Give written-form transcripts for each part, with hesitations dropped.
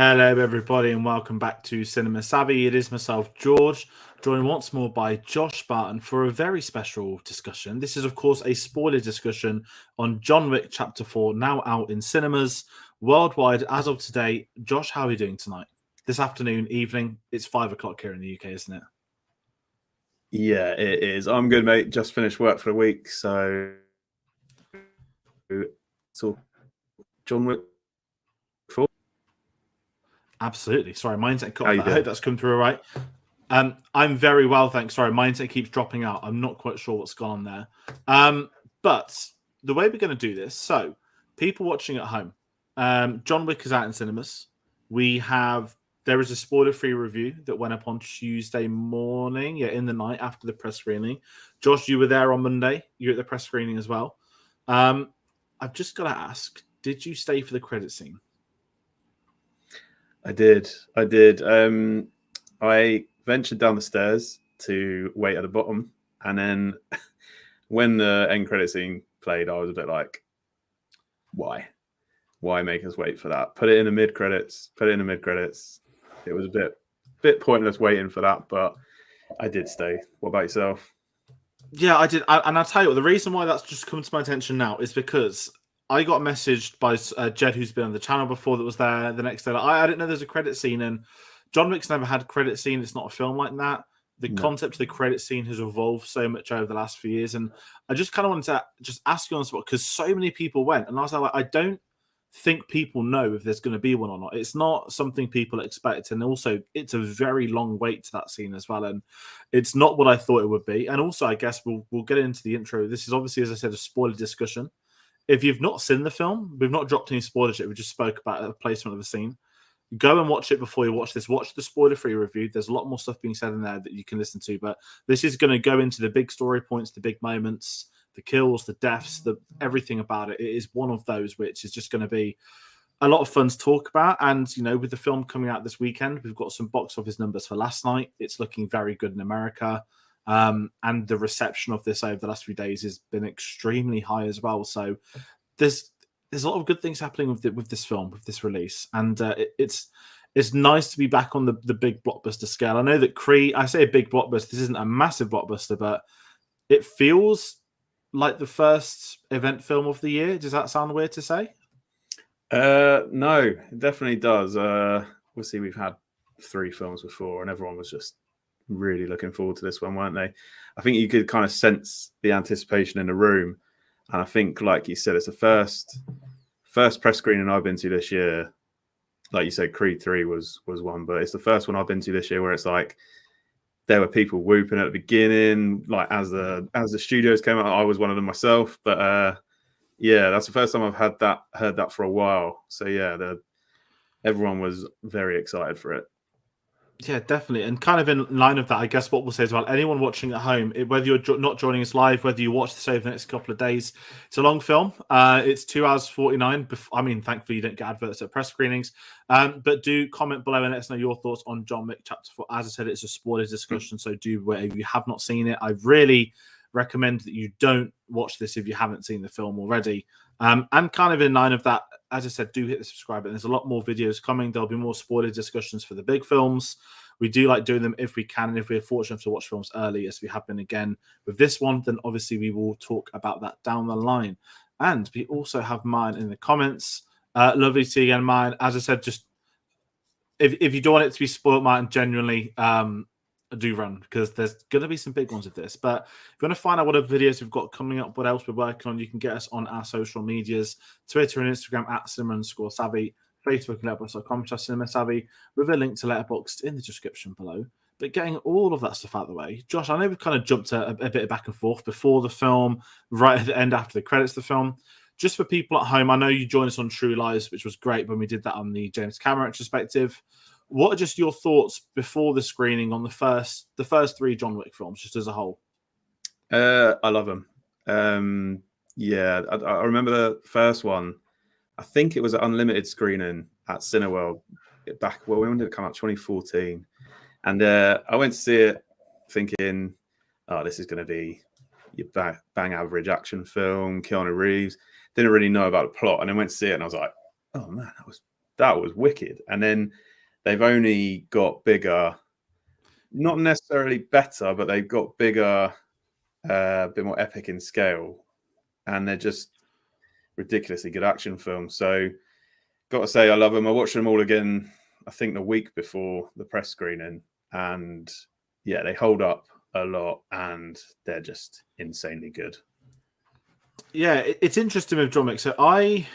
Hello, everybody, and welcome back to Cinema Savvy. It is myself, George, joined once more by Josh Barton for a very special discussion. This is, of course, a spoiler discussion on John Wick Chapter 4, now out in cinemas worldwide as of today. Josh, how are you doing tonight? This afternoon, evening? It's 5 o'clock here in the UK, isn't it? Yeah, it is. I'm good, mate. Just finished work for the week, so John Wick 4. Absolutely. Sorry, my internet cut How off you that. I hope doing? that's come through all right. I'm very well, thanks. Sorry, my internet keeps dropping out. I'm not quite sure what's gone on there. But the way we're going to do this, so people watching at home, John Wick is out in cinemas. There is a spoiler-free review that went up on Tuesday morning, in the night after the press screening. Josh, you were there on Monday. You're at the press screening as well. I've just got to ask, did you stay for the credit scene? I did. I ventured down the stairs to wait at the bottom, and then when the end credit scene played, I was a bit like, why? Why make us wait for that? Put it in the mid credits. It was a bit pointless waiting for that, but I did stay. What about yourself? Yeah, I did. And I'll tell you what, the reason why that's just come to my attention now is because I got messaged by Jed, who's been on the channel before, that was there the next day. Like, I didn't know there's a credit scene, and John Wick's never had a credit scene. It's not a film like that. The concept of the credit scene has evolved so much over the last few years, and I just kind of wanted to just ask you on the spot, because so many people went, and I was like, I don't think people know if there's going to be one or not. It's not something people expect, and also it's a very long wait to that scene as well, and it's not what I thought it would be. And also, I guess we'll get into the intro. This is obviously, as I said, a spoiler discussion. If you've not seen the film, we've not dropped any spoilers yet. We just spoke about a placement of a scene. Go and watch it before you watch this. Watch the spoiler-free review. There's a lot more stuff being said in there that you can listen to, but this is going to go into the big story points, the big moments, the kills, the deaths, everything about it. It is one of those which is just going to be a lot of fun to talk about. And, with the film coming out this weekend, we've got some box office numbers for last night. It's looking very good in America. And the reception of this over the last few days has been extremely high as well. So there's a lot of good things happening with this film, with this release. And it's nice to be back on the big blockbuster scale. I know that Creed, I say a big blockbuster, this isn't a massive blockbuster, but it feels like the first event film of the year. Does that sound weird to say? No, it definitely does. Obviously, we've had 3 films before, and everyone was just really looking forward to this one, weren't they? I think you could kind of sense the anticipation in the room, and I think, like you said, it's the first press screening I've been to this year. Like you said, Creed 3 was one, but it's the first one I've been to this year where it's like there were people whooping at the beginning, like as the studios came out. I was one of them myself, but yeah, that's the first time I've heard that for a while. So yeah, everyone was very excited for it. Yeah, definitely. And kind of in line of that, I guess what we'll say as well, anyone watching at home, whether you're not joining us live, whether you watch this over the next couple of days, it's a long film. It's 2 hours 49. I mean, thankfully, you don't get adverts at press screenings. But do comment below and let us know your thoughts on John Wick Chapter 4. As I said, it's a spoiler discussion, so if you have not seen it, I really recommend that you don't watch this if you haven't seen the film already. And kind of in line of that, as I said, do hit the subscribe button. There's a lot more videos coming. There'll be more spoiler discussions for the big films. We do like doing them if we can, and if we're fortunate to watch films early, as we have been again with this one, then obviously we will talk about that down the line. And we also have mine in the comments. Lovely to see you again, mine. As I said, just if you don't want it to be spoiled, Martin, genuinely do run, because there's going to be some big ones of this. But if you want to find out what other videos we've got coming up, what else we're working on, you can get us on our social medias, Twitter and Instagram at cinema_savvy, Facebook and letterboxd.com/cinemasavvy, with a link to Letterboxd in the description below. But getting all of that stuff out of the way, Josh, I know we've kind of jumped a bit back and forth before the film, right at the end after the credits of the film. Just for people at home, I know you joined us on True Lies, which was great when we did that on the James Cameron retrospective. What are just your thoughts before the screening on the first 3 John Wick films, just as a whole? I love them. Yeah, I remember the first one. I think it was an unlimited screening at Cineworld back. Well, when did it come out? 2014. And I went to see it thinking, oh, this is going to be your bang average action film, Keanu Reeves. Didn't really know about the plot, and then went to see it, and I was like, oh man, that was wicked. And then they've only got bigger, not necessarily better, but they've got bigger, a bit more epic in scale, and they're just ridiculously good action films. So, got to say, I love them. I watched them all again, I think the week before the press screening, and yeah, they hold up a lot, and they're just insanely good. Yeah, it's interesting with John Wick. So I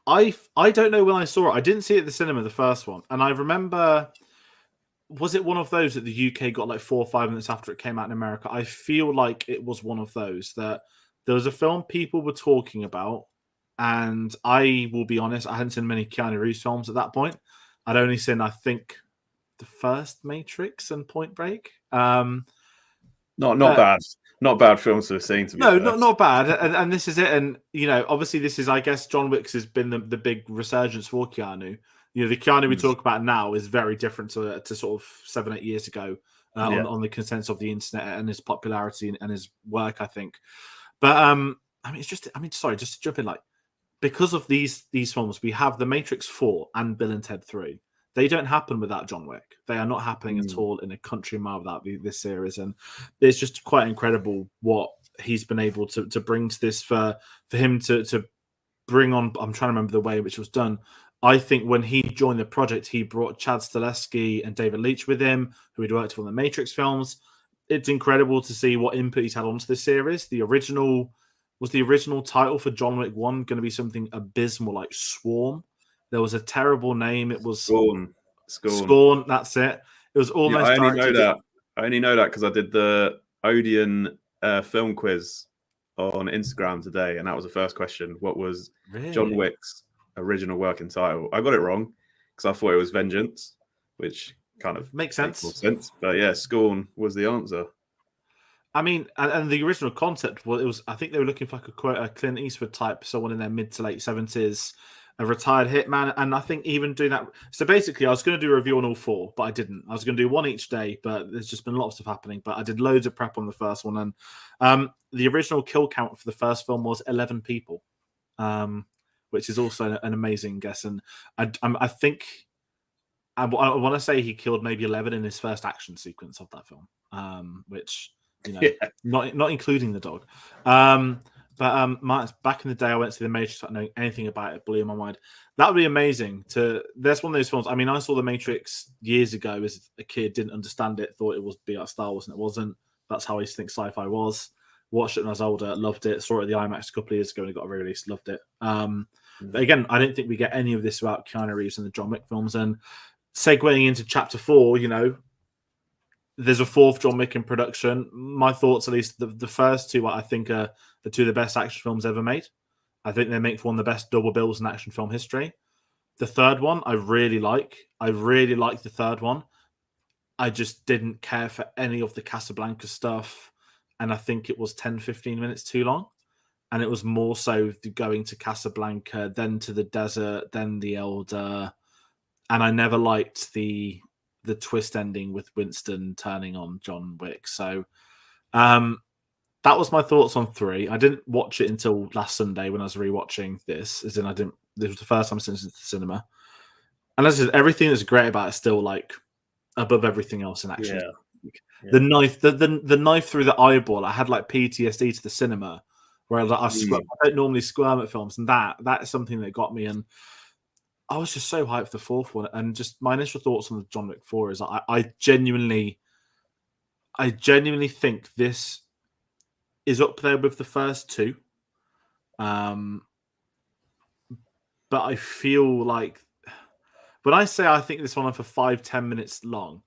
don't know when I saw it. I didn't see it at the cinema, the first one, and I remember. Was it one of those that the UK got like 4 or 5 minutes after it came out in America? I feel like it was one of those that there was a film people were talking about, and I will be honest, I hadn't seen many Keanu Reeves films at that point. I'd only seen, I think, the first Matrix and Point Break. Not bad. Not bad films to have seen, to be no, fair. not bad. And this is it. And, you know, obviously this is, I guess, John Wick's has been the big resurgence for Keanu. You know, the Keanu we talk about now is very different to sort of 7, 8 years ago on the consensus of the internet and his popularity and his work, I think. But, I mean, it's just, I mean, sorry, just to jump in, like, because of these films, we have The Matrix 4 and Bill and Ted 3. They don't happen without John Wick. They are not happening at all in a country mile without this series. And it's just quite incredible what he's been able to bring to this for him to bring on. I'm trying to remember the way in which it was done. I think when he joined the project, he brought Chad Stahelski and David Leitch with him, who had worked on the Matrix films. It's incredible to see what input he's had onto this series. The original title for John Wick 1 going to be something abysmal like Swarm? There was a terrible name. It was Scorn. That's it. It was almost. I only know that because I did the Odeon film quiz on Instagram today, and that was the first question. What was John Wick's original working title? I got it wrong because I thought it was Vengeance, which kind of makes sense. But yeah, Scorn was the answer. I mean, and the original concept was I think they were looking for like a Clint Eastwood type, someone in their mid to late 70s, a retired hitman. And I think even doing that. So basically, I was going to do a review on all 4, but I didn't. I was going to do one each day, but there's just been a lot of stuff happening. But I did loads of prep on the first one. And the original kill count for the first film was 11 people, which is also an amazing guess. And I think I want to say he killed maybe 11 in his first action sequence of that film, which. You know, not including the dog. But back in the day, I went to the Matrix without knowing anything about it. Blew my mind. That would be amazing. That's one of those films. I mean, I saw the Matrix years ago as a kid, didn't understand it, thought it was be like Star Wars, and it wasn't. That's how I used to think sci-fi was. Watched it when I was older, loved it. Saw it at the IMAX a couple of years ago and it got re-released, loved it. But again, I didn't think we get any of this without Keanu Reeves and the John Wick films. And segueing into Chapter 4, you know. There's a 4th John Wick in production. My thoughts, at least, the first 2, I think, are the 2 of the best action films ever made. I think they make for one of the best double bills in action film history. The 3rd one, I really like. I really like the 3rd one. I just didn't care for any of the Casablanca stuff. And I think it was 10, 15 minutes too long. And it was more so going to Casablanca, then to the desert, then the Elder. And I never liked the twist ending with Winston turning on John Wick. So that was my thoughts on 3. I didn't watch it until last Sunday when I was rewatching this. As in, this was the first time since the cinema. And as I said, everything that's great about it is still like above everything else in action. Yeah. The knife, the knife through the eyeball. I had like PTSD to the cinema, where I don't normally squirm at films, and that is something that got me. And I was just so hyped for the 4th one, and just my initial thoughts on the John Wick 4 is I genuinely think this is up there with the first 2. But I feel like when I say I think this one for 5-10 minutes long,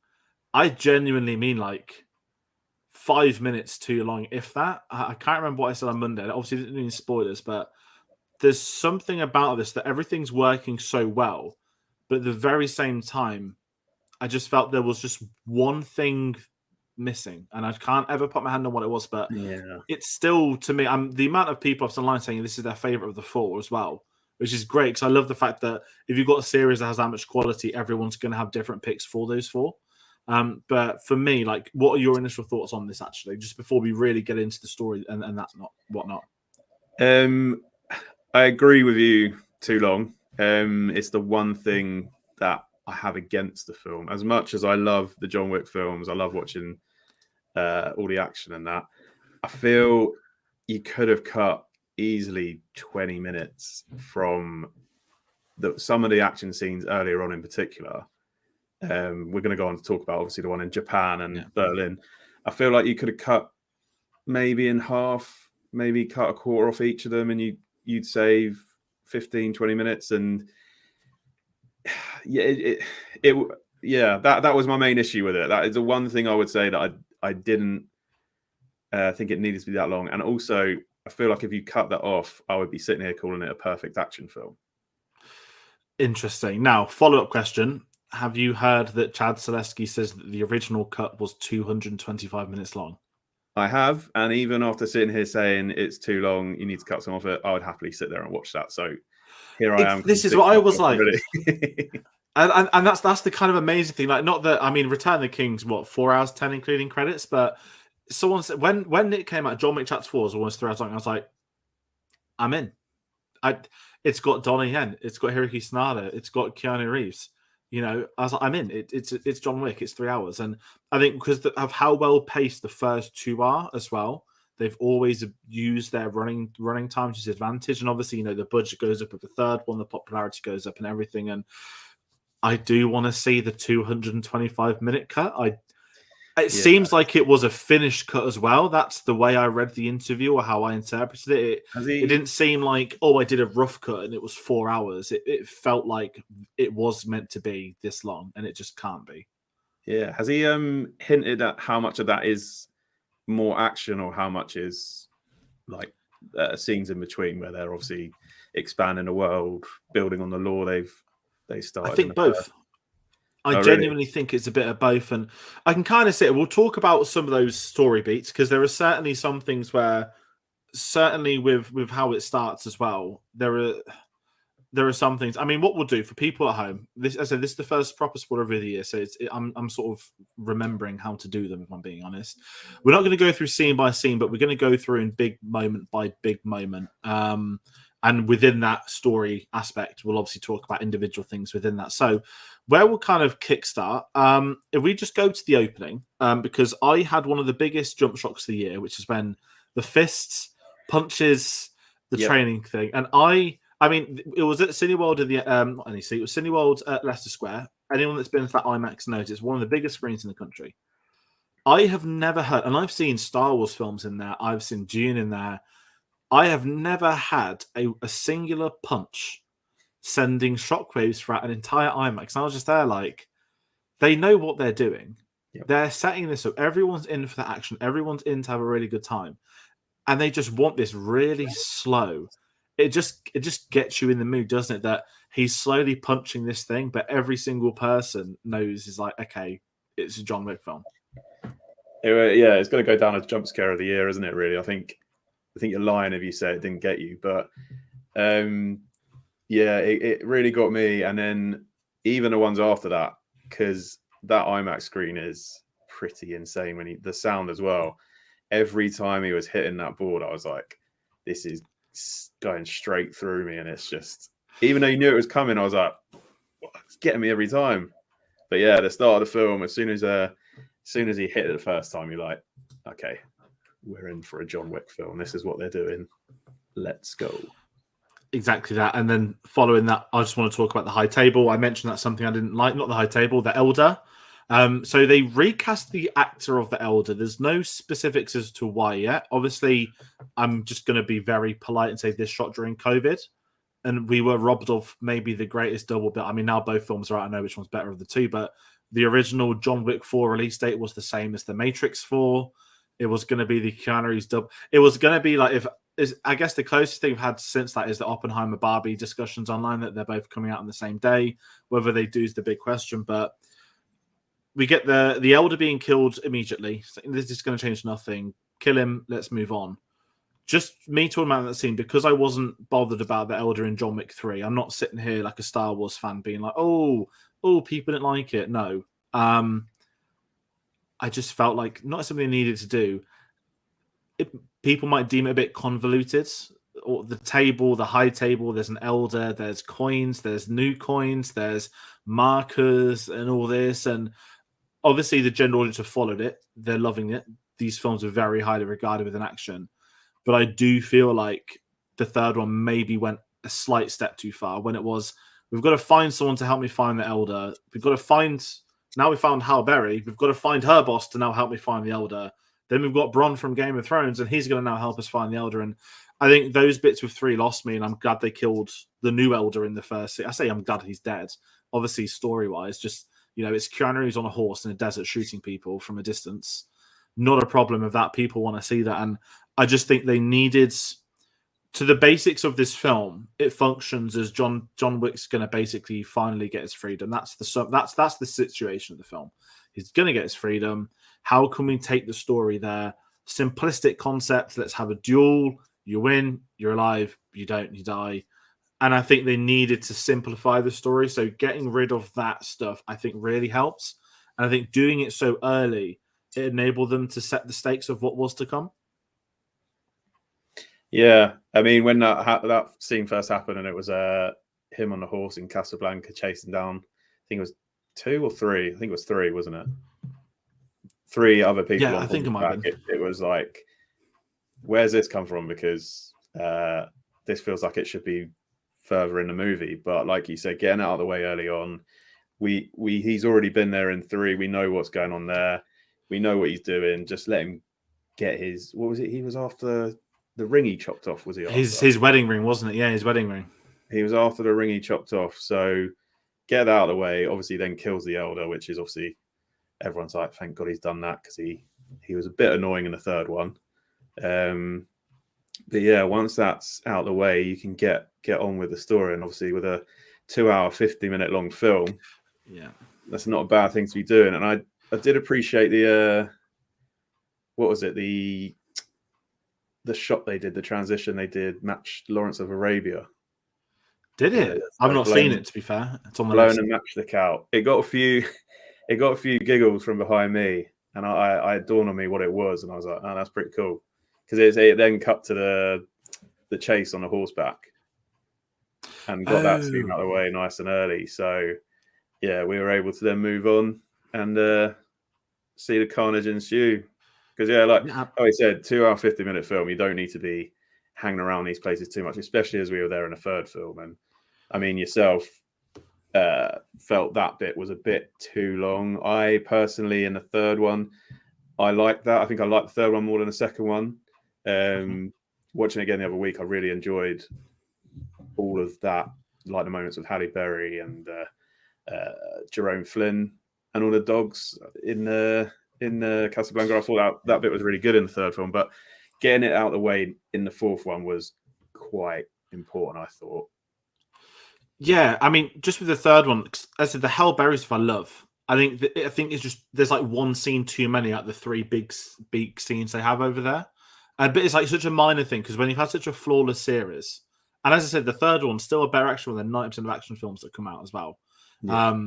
I genuinely mean like 5 minutes too long, if that. I can't remember what I said on Monday. I obviously didn't mean spoilers, but there's something about this that everything's working so well, but at the very same time, I just felt there was just one thing missing, and I can't ever put my hand on what it was, but it's still, to me, the amount of people I've seen online saying this is their favorite of the 4 as well, which is great, because I love the fact that if you've got a series that has that much quality, everyone's going to have different picks for those 4. But for me, like, what are your initial thoughts on this, actually, just before we really get into the story and that whatnot? I agree with you, too long. It's the one thing that I have against the film. As much as I love the John Wick films, I love watching all the action and that. I feel you could have cut easily 20 minutes from some of the action scenes earlier on in particular. We're going to go on to talk about obviously the one in Japan and Berlin. I feel like you could have cut maybe in half, maybe cut a quarter off each of them, and you'd save 15, 20 minutes. And yeah, that was my main issue with it. That is the one thing I would say that I didn't think it needed to be that long. And also, I feel like if you cut that off, I would be sitting here calling it a perfect action film. Interesting. Now, follow-up question. Have you heard that Chad Selesky says that the original cut was 225 minutes long? I have, and even after sitting here saying it's too long, you need to cut some of it, I would happily sit there and watch that. So here I am. This is what I was like. And that's the kind of amazing thing. Like, not that, I mean, Return of the King's, 4 hours 10 including credits, but someone said when it came out, John Wick Chapter 4 was almost 3 hours long. I was like, I'm in. It's got Donnie Yen, it's got Hiroki Sanada, it's got Keanu Reeves. You know, I was like, I'm in. It's John Wick. It's 3 hours, and I think because of how well paced the first two are as well, they've always used their running time to its advantage. And obviously, you know, the budget goes up with the third one, the popularity goes up, and everything. And I do want to see the 225-minute cut. It seems like it was a finished cut as well. That's the way I read the interview or how I interpreted it. It didn't seem like, I did a rough cut and it was 4 hours. It felt like it was meant to be this long, and it just can't be. Yeah. Has he hinted at how much of that is more action or how much is like scenes in between where they're obviously expanding the world, building on the lore they started? I think both. I genuinely think it's a bit of both, and I can kind of see it. We'll talk about some of those story beats because there are certainly some things where, certainly with how it starts as well, there are some things. I mean, what we'll do for people at home, this is the first proper spoiler review of the year, so I'm sort of remembering how to do them. If I'm being honest, we're not going to go through scene by scene, but we're going to go through in big moment by big moment. And within that story aspect, we'll obviously talk about individual things within that. So where we'll kind of kickstart, if we just go to the opening, because I had one of the biggest jump shocks of the year, which is when the fists, punches, the training thing. And I mean, it was at Cineworld in the, not NEC, it was Cineworld at Leicester Square. Anyone that's been to that IMAX knows it's one of the biggest screens in the country. I have never heard, and I've seen Star Wars films in there, I've seen Dune in there, I have never had a singular punch sending shockwaves throughout an entire IMAX. And I was just there like, they know what they're doing. Yep. They're setting this up. Everyone's in for the action. Everyone's in to have a really good time. And they just want this really slow. It just gets you in the mood, doesn't it? That he's slowly punching this thing, but every single person knows is like, okay, it's a John Wick film. Yeah, it's going to go down as jump scare of the year, isn't it, really? I think you're lying if you say it didn't get you, but it really got me. And then even the ones after that, because that IMAX screen is pretty insane when the sound as well. Every time he was hitting that board, I was like, this is going straight through me. And it's just, even though you knew it was coming, I was like, it's getting me every time. But yeah, the start of the film, as soon as he hit it the first time, you're like, okay, we're in for a John Wick film. This is what they're doing. Let's go. Exactly that. And then following that, I just want to talk about the high table. I mentioned that's something I didn't like, not the high table, the Elder. So they recast the actor of the Elder. There's no specifics as to why yet. Obviously, I'm just going to be very polite and say this shot during COVID. And we were robbed of maybe the greatest double bill. I mean, now both films are out. I know which one's better of the two, but the original John Wick 4 release date was the same as the Matrix 4. It was going to be the Keanu Reeves dub. It was going to be like I guess the closest thing we've had since that is the Oppenheimer Barbie discussions online that they're both coming out on the same day. Whether they do is the big question. But we get the Elder being killed immediately. This is going to change nothing. Kill him. Let's move on. Just me talking about that scene because I wasn't bothered about the Elder in John Wick 3. I'm not sitting here like a Star Wars fan being like, oh, people didn't like it. No. I just felt like not something they needed to do. People might deem it a bit convoluted the table, the high table. There's an elder. There's coins. There's new coins. There's markers and all this. And obviously, the general audience have followed it. They're loving it. These films are very highly regarded within action. But I do feel like the third one maybe went a slight step too far when it was, we've got to find someone to help me find the elder. We've got to find, now we found Halle Berry. We've got to find her boss to now help me find the elder. Then we've got Bronn from Game of Thrones, and he's going to now help us find the elder. And I think those bits with 3 lost me, and I'm glad they killed the new elder in the first. I say I'm glad he's dead. Obviously, story-wise, just, it's Keanu Reeves on a horse in a desert shooting people from a distance. Not a problem if that. People want to see that. And I just think they needed, to the basics of this film, it functions as John Wick's going to basically finally get his freedom. That's the situation of the film. He's going to get his freedom. How can we take the story there? Simplistic concept. Let's have a duel. You win, you're alive. You don't, you die. And I think they needed to simplify the story. So getting rid of that stuff, I think, really helps. And I think doing it so early, it enabled them to set the stakes of what was to come. Yeah, I mean, when that scene first happened, and it was him on the horse in Casablanca chasing down, I think it was 2 or 3. I think it was 3, wasn't it? 3 other people. Yeah, I think it might have been. It was like, where's this come from? Because this feels like it should be further in the movie. But like you said, getting out of the way early on, he's already been there in 3. We know what's going on there. We know what he's doing. Just let him get his. What was it? He was after the ring he chopped off. Was he? His wedding ring, wasn't it? Yeah, his wedding ring. He was after the ring he chopped off. So get that out of the way. Obviously, then kills the elder, which is obviously everyone's like, thank God he's done that, because he was a bit annoying in the third one. But yeah, once that's out of the way, you can get on with the story. And obviously, with a 2-hour, 50-minute long film, yeah, that's not a bad thing to be doing. And I did appreciate the what was it, the shot they did, the transition they did, matched Lawrence of Arabia. Did it? I've not seen it, to be fair. It's on the blown list. and matched the cow. It got a few giggles from behind me, and I dawned on me what it was, and I was like, oh, that's pretty cool, because it then cut to the chase on the horseback, and got that scene out of the way nice and early. So yeah, we were able to then move on and see the carnage ensue. Because like I said, 2-hour, 50-minute film, you don't need to be hanging around these places too much, especially as we were there in the third film. And I mean, yourself felt that bit was a bit too long. I personally, in the third one, I liked that. I think I liked the third one more than the second one. Watching it again the other week, I really enjoyed all of that, like the moments with Halle Berry and Jerome Flynn and all the dogs in Casablanca. I thought that bit was really good in the third film, but getting it out of the way in the fourth one was quite important, I thought. Yeah, I mean, just with the third one, as I said, the Halle Berry stuff I love. I think it's just, there's like one scene too many out of the 3 big scenes they have over there. But it's like such a minor thing, because when you've had such a flawless series, and as I said, the third one's still a better action than 90% of action films that come out as well. Yeah.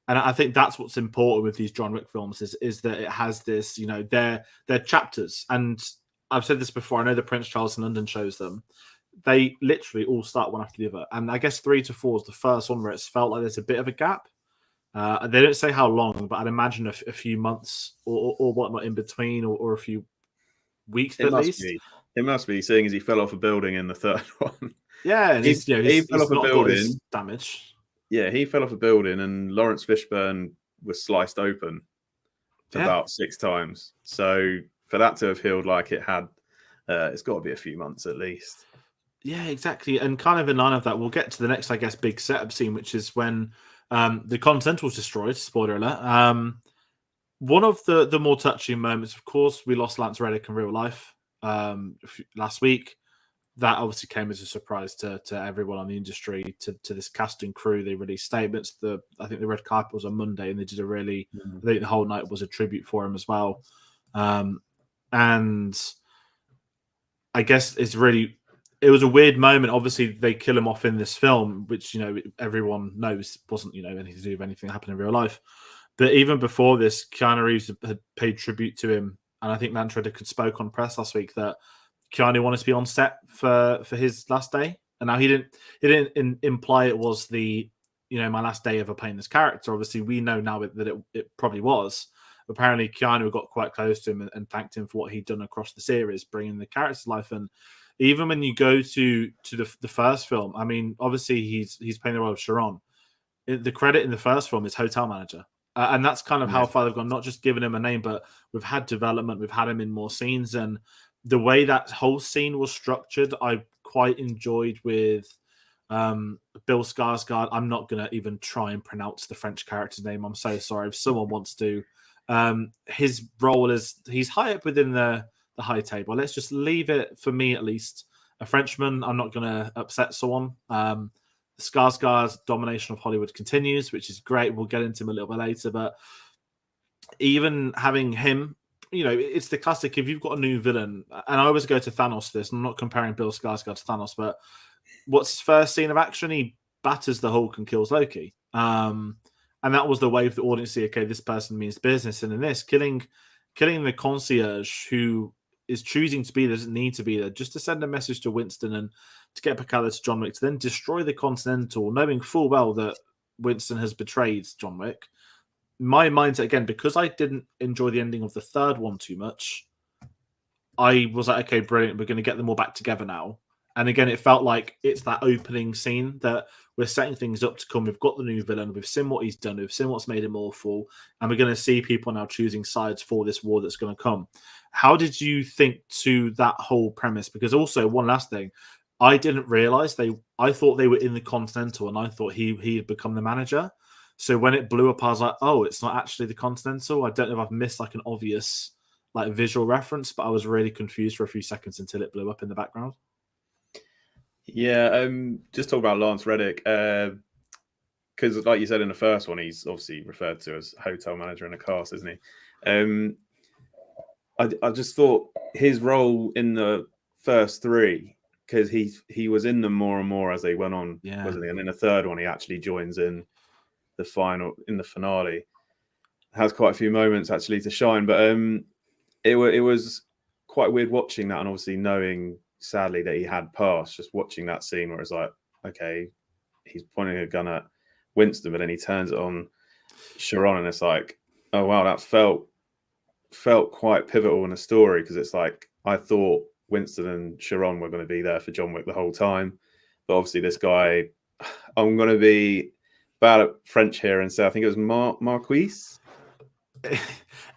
And I think that's what's important with these John Wick films is that it has this, they're chapters. And I've said this before, I know the Prince Charles in London shows them. They literally all start one after the other. And I guess 3 to 4 is the first one where it's felt like there's a bit of a gap. They don't say how long, but I'd imagine a few months or whatnot in between, or a few weeks at least. It must be, seeing as he fell off a building in the third one. Yeah, and he fell off a building. Damage. Yeah, he fell off a building, and Lawrence Fishburne was sliced open about 6 times. So for that to have healed like it had, it's got to be a few months at least. Yeah, exactly. And kind of in line of that, we'll get to the next, I guess, big setup scene, which is when the Continental was destroyed. Spoiler alert. One of the more touching moments, of course, we lost Lance Reddick in real life last week. That obviously came as a surprise to everyone on the industry, to this cast and crew. They released statements. I think the red carpet was on Monday, and they did I think the whole night was a tribute for him as well. And I guess it was a weird moment. Obviously, they kill him off in this film, which everyone knows wasn't anything to do with anything that happened in real life. But even before this, Keanu Reeves had paid tribute to him, and I think Lance Reddick had spoke on press last week that Keanu wanted to be on set for his last day, and now he didn't imply it was the my last day ever playing this character. Obviously, we know now that it probably was. Apparently, Keanu got quite close to him and thanked him for what he'd done across the series, bringing the character to life. And even when you go to the first film, I mean, obviously he's playing the role of Sharon. The credit in the first film is hotel manager. And that's kind of how far they've gone, not just giving him a name, but we've had development, we've had him in more scenes. And the way that whole scene was structured, I quite enjoyed with Bill Skarsgård. I'm not going to even try and pronounce the French character's name. I'm so sorry. If someone wants to, his role is, he's high up within the high table. Let's just leave it, for me at least, a Frenchman. I'm not going to upset someone. Skarsgård's domination of Hollywood continues, which is great. We'll get into him a little bit later, but even having him, it's the classic. If you've got a new villain, and I always go to Thanos for this, I'm not comparing Bill Skarsgård to Thanos, but what's his first scene of action? He batters the Hulk and kills Loki. And that was the way for the audience to see, okay, this person means business. And in this, killing the concierge who is choosing to be there, doesn't need to be there, just to send a message to Winston and to get back out to John Wick, to then destroy the Continental, knowing full well that Winston has betrayed John Wick. My mindset, again, because I didn't enjoy the ending of the third one too much, I was like, okay, brilliant, we're going to get them all back together now. And again, it felt like it's that opening scene that we're setting things up to come. We've got the new villain. We've seen what he's done. We've seen what's made him awful. And we're going to see people now choosing sides for this war that's going to come. How did you think to that whole premise? Because also, one last thing, I didn't realize I thought they were in the Continental, and I thought he had become the manager. So when it blew up, I was like, oh, it's not actually the Continental. I don't know if I've missed like an obvious like visual reference, but I was really confused for a few seconds until it blew up in the background. Yeah, just talk about Lance Reddick, because like you said in the first one, he's obviously referred to as hotel manager in a cast, isn't he? I just thought his role in the first three, because he was in them more and more as they went on, wasn't he? And in the third one, he actually joins in the finale. Has quite a few moments actually to shine, but it was quite weird watching that, and obviously knowing, sadly, that he had passed. Just watching that scene where it's like, okay, he's pointing a gun at Winston, but then he turns it on Sharon, and it's like, oh wow, that felt quite pivotal in the story, because it's like, I thought Winston and Sharon were going to be there for John Wick the whole time, but obviously this guy, I'm going to be bad at French here and say I think it was Marquis.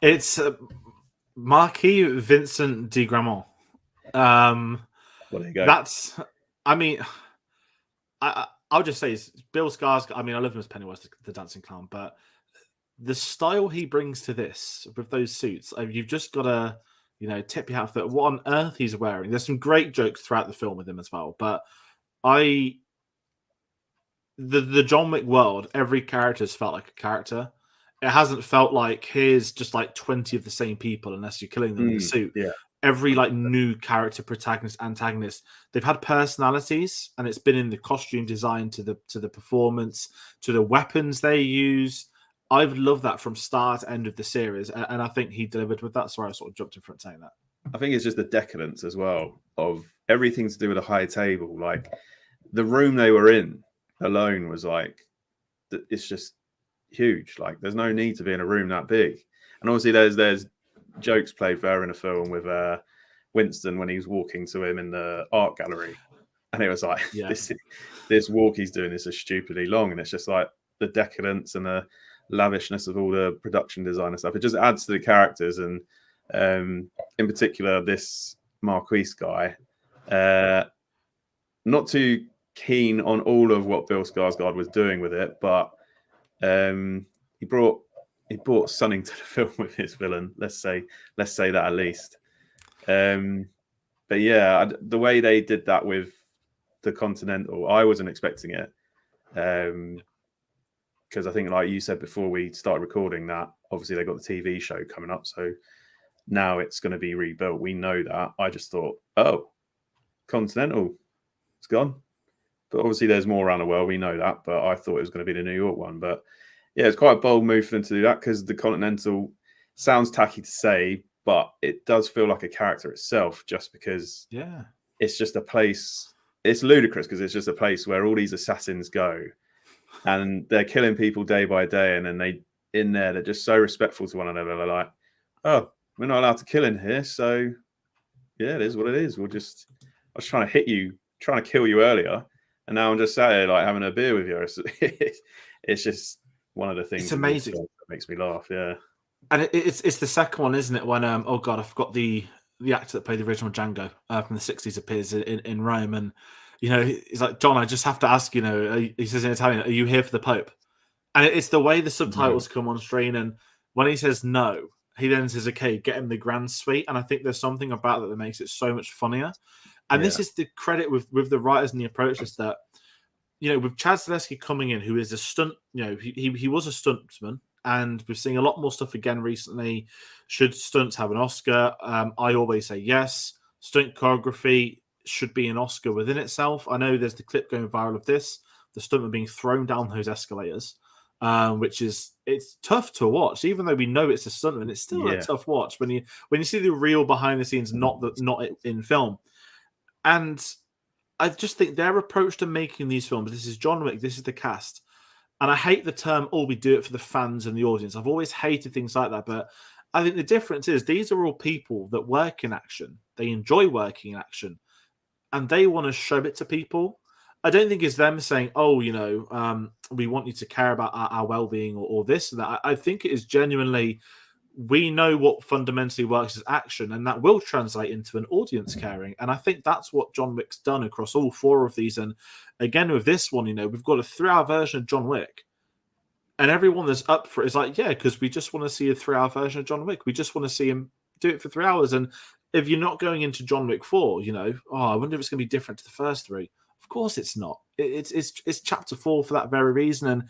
It's Marquis Vincent de Gramont. Well, there you go. That's, I mean, I'll just say it's Bill Skarsgård. I mean, I love him as Pennywise the Dancing Clown, but the style he brings to this with those suits, you've just got to, tip your hat for what on earth he's wearing. There's some great jokes throughout the film with him as well, but the John Wick world, every character has felt like a character. It hasn't felt like here's just like 20 of the same people unless you're killing them in a suit. Yeah. Every like new character, protagonist, antagonist, they've had personalities, and it's been in the costume design to the performance, to the weapons they use. I've loved that from start to end of the series, and I think he delivered with that. Sorry, I sort of jumped in front saying that. I think it's just the decadence as well of everything to do with a high table. Like the room they were in alone was like, it's just huge. Like there's no need to be in a room that big. And obviously there's jokes played there in a film with Winston when he was walking to him in the art gallery, and it was like, this walk he's doing is just stupidly long, and it's just like the decadence and the lavishness of all the production design and stuff. It just adds to the characters, and in particular this Marquis guy, not too keen on all of what Bill Skarsgård was doing with it, but he brought something to the film with his villain. Let's say that at least. But yeah, the way they did that with the Continental, I wasn't expecting it. Because I think, like you said before we started recording, that obviously they got the TV show coming up, so now it's going to be rebuilt. We know that. I just thought, oh, Continental, it's gone. But obviously there's more around the world. We know that. But I thought it was going to be the New York one. But yeah, it's quite a bold move for them to do that, because the Continental sounds tacky to say, but it does feel like a character itself, just because it's just a place. It's ludicrous because it's just a place where all these assassins go, and they're killing people day by day, and then they're just so respectful to one another. They're like, "Oh, we're not allowed to kill in here, so yeah, it is what it is. I was trying to hit you, trying to kill you earlier, and now I'm just sat here like having a beer with you." It's just one of the things. It's amazing. That makes me laugh. Yeah, and it's the second one, isn't it? When oh god, I forgot the actor that played the original Django from the '60s appears in Rome, and he's like, John, I just have to ask, he says in Italian, "Are you here for the Pope?" And it's the way the subtitles come on screen, and when he says no, he then says, "Okay, get him the grand suite." And I think there's something about that makes it so much funnier. And this is the credit with the writers and the approaches that, with Chad Stahelski coming in, who is a stunt, he was a stuntman, and we've seen a lot more stuff again recently. Should stunts have an Oscar? I always say yes. Stunt choreography should be an Oscar within itself. I know there's the clip going viral of this, the stuntman being thrown down those escalators, which it's tough to watch. Even though we know it's a stuntman, it's still a tough watch when you see the real behind the scenes, not in film. And I just think their approach to making these films, this is John Wick, this is the cast. And I hate the term, we do it for the fans and the audience. I've always hated things like that. But I think the difference is these are all people that work in action. They enjoy working in action. And they want to show it to people. I don't think it's them saying, we want you to care about our well-being or this and that. I think it is genuinely, we know what fundamentally works as action, and that will translate into an audience caring. And I think that's what John Wick's done across all four of these. And again, with this one, we've got a 3-hour version of John Wick, and everyone that's up for it is like, yeah, because we just want to see a 3-hour version of John Wick. We just want to see him do it for 3 hours. And if you're not going into John Wick 4, I wonder if it's going to be different to the first 3. Of course it's not. It's chapter 4 for that very reason. And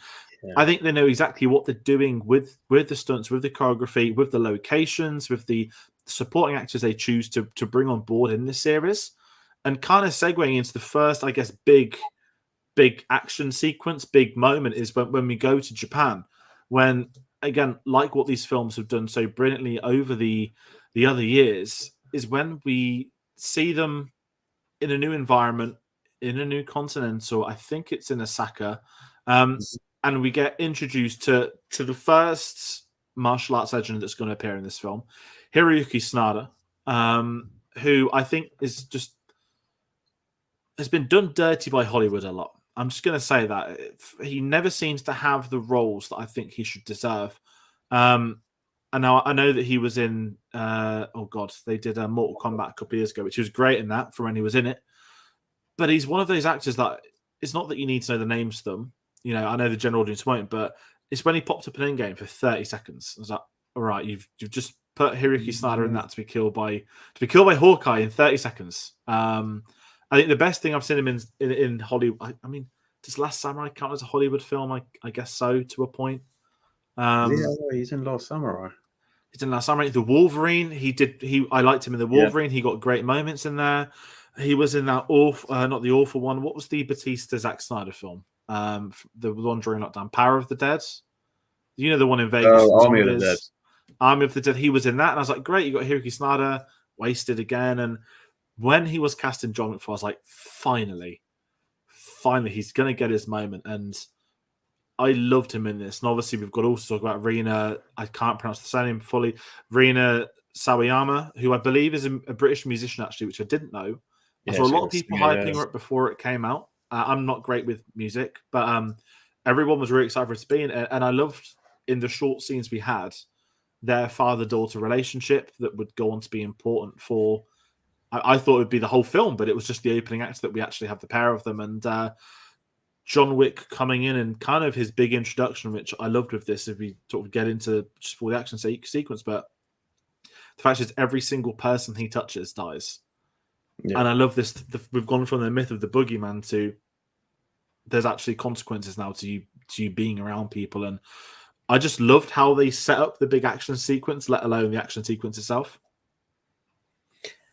I think they know exactly what they're doing with the stunts, with the choreography, with the locations, with the supporting actors they choose to bring on board in this series. And kind of segueing into the first, I guess, big action sequence, big moment is when we go to Japan, when, again, like what these films have done so brilliantly over the other years, is when we see them in a new environment, in a new continental. I think it's in Osaka. And we get introduced to the first martial arts legend that's going to appear in this film, Hiroyuki Sanada, who I think has been done dirty by Hollywood a lot. I'm just going to say that. He never seems to have the roles that I think he should deserve. And now I know that he was in, they did a Mortal Kombat a couple of years ago, which was great in that for when he was in it. But he's one of those actors that it's not that you need to know the names of them. I know the general audience won't, but it's when he popped up in Endgame for 30 seconds. I was like, all right, you've just put Hiroyuki Sanada in that to be killed by Hawkeye in 30 seconds. I think the best thing I've seen him in Hollywood. I mean, does Last Samurai count as a Hollywood film? I guess so, to a point. He's in Last Samurai. He's in Last Samurai. The Wolverine. I liked him in the Wolverine. Yeah. He got great moments in there. He was in that not the awful one. What was the Batista Zack Snyder film? The one during lockdown, Power of the Dead. The one in Vegas. Army of the Dead. Army of the Dead. He was in that, and I was like, great. You got Hiroyuki Sanada, wasted again. And when he was cast in John Wick 4, I was like, finally, he's going to get his moment. And I loved him in this. And obviously, we've got to also talk about Rina. I can't pronounce the surname fully. Rina Sawayama, who I believe is a British musician, actually, which I didn't know. I saw a lot of people hyping her up before it came out. I'm not great with music, but everyone was really excited for it to be. And I loved, in the short scenes we had, their father-daughter relationship that would go on to be important for... I thought it would be the whole film, but it was just the opening act that we actually have the pair of them. And John Wick coming in and kind of his big introduction, which I loved with this, if we sort of get into just for the action sequence, but the fact is every single person he touches dies. Yeah. And I love this. We've gone from the myth of the boogeyman to there's actually consequences now to you being around people. And I just loved how they set up the big action sequence, let alone the action sequence itself.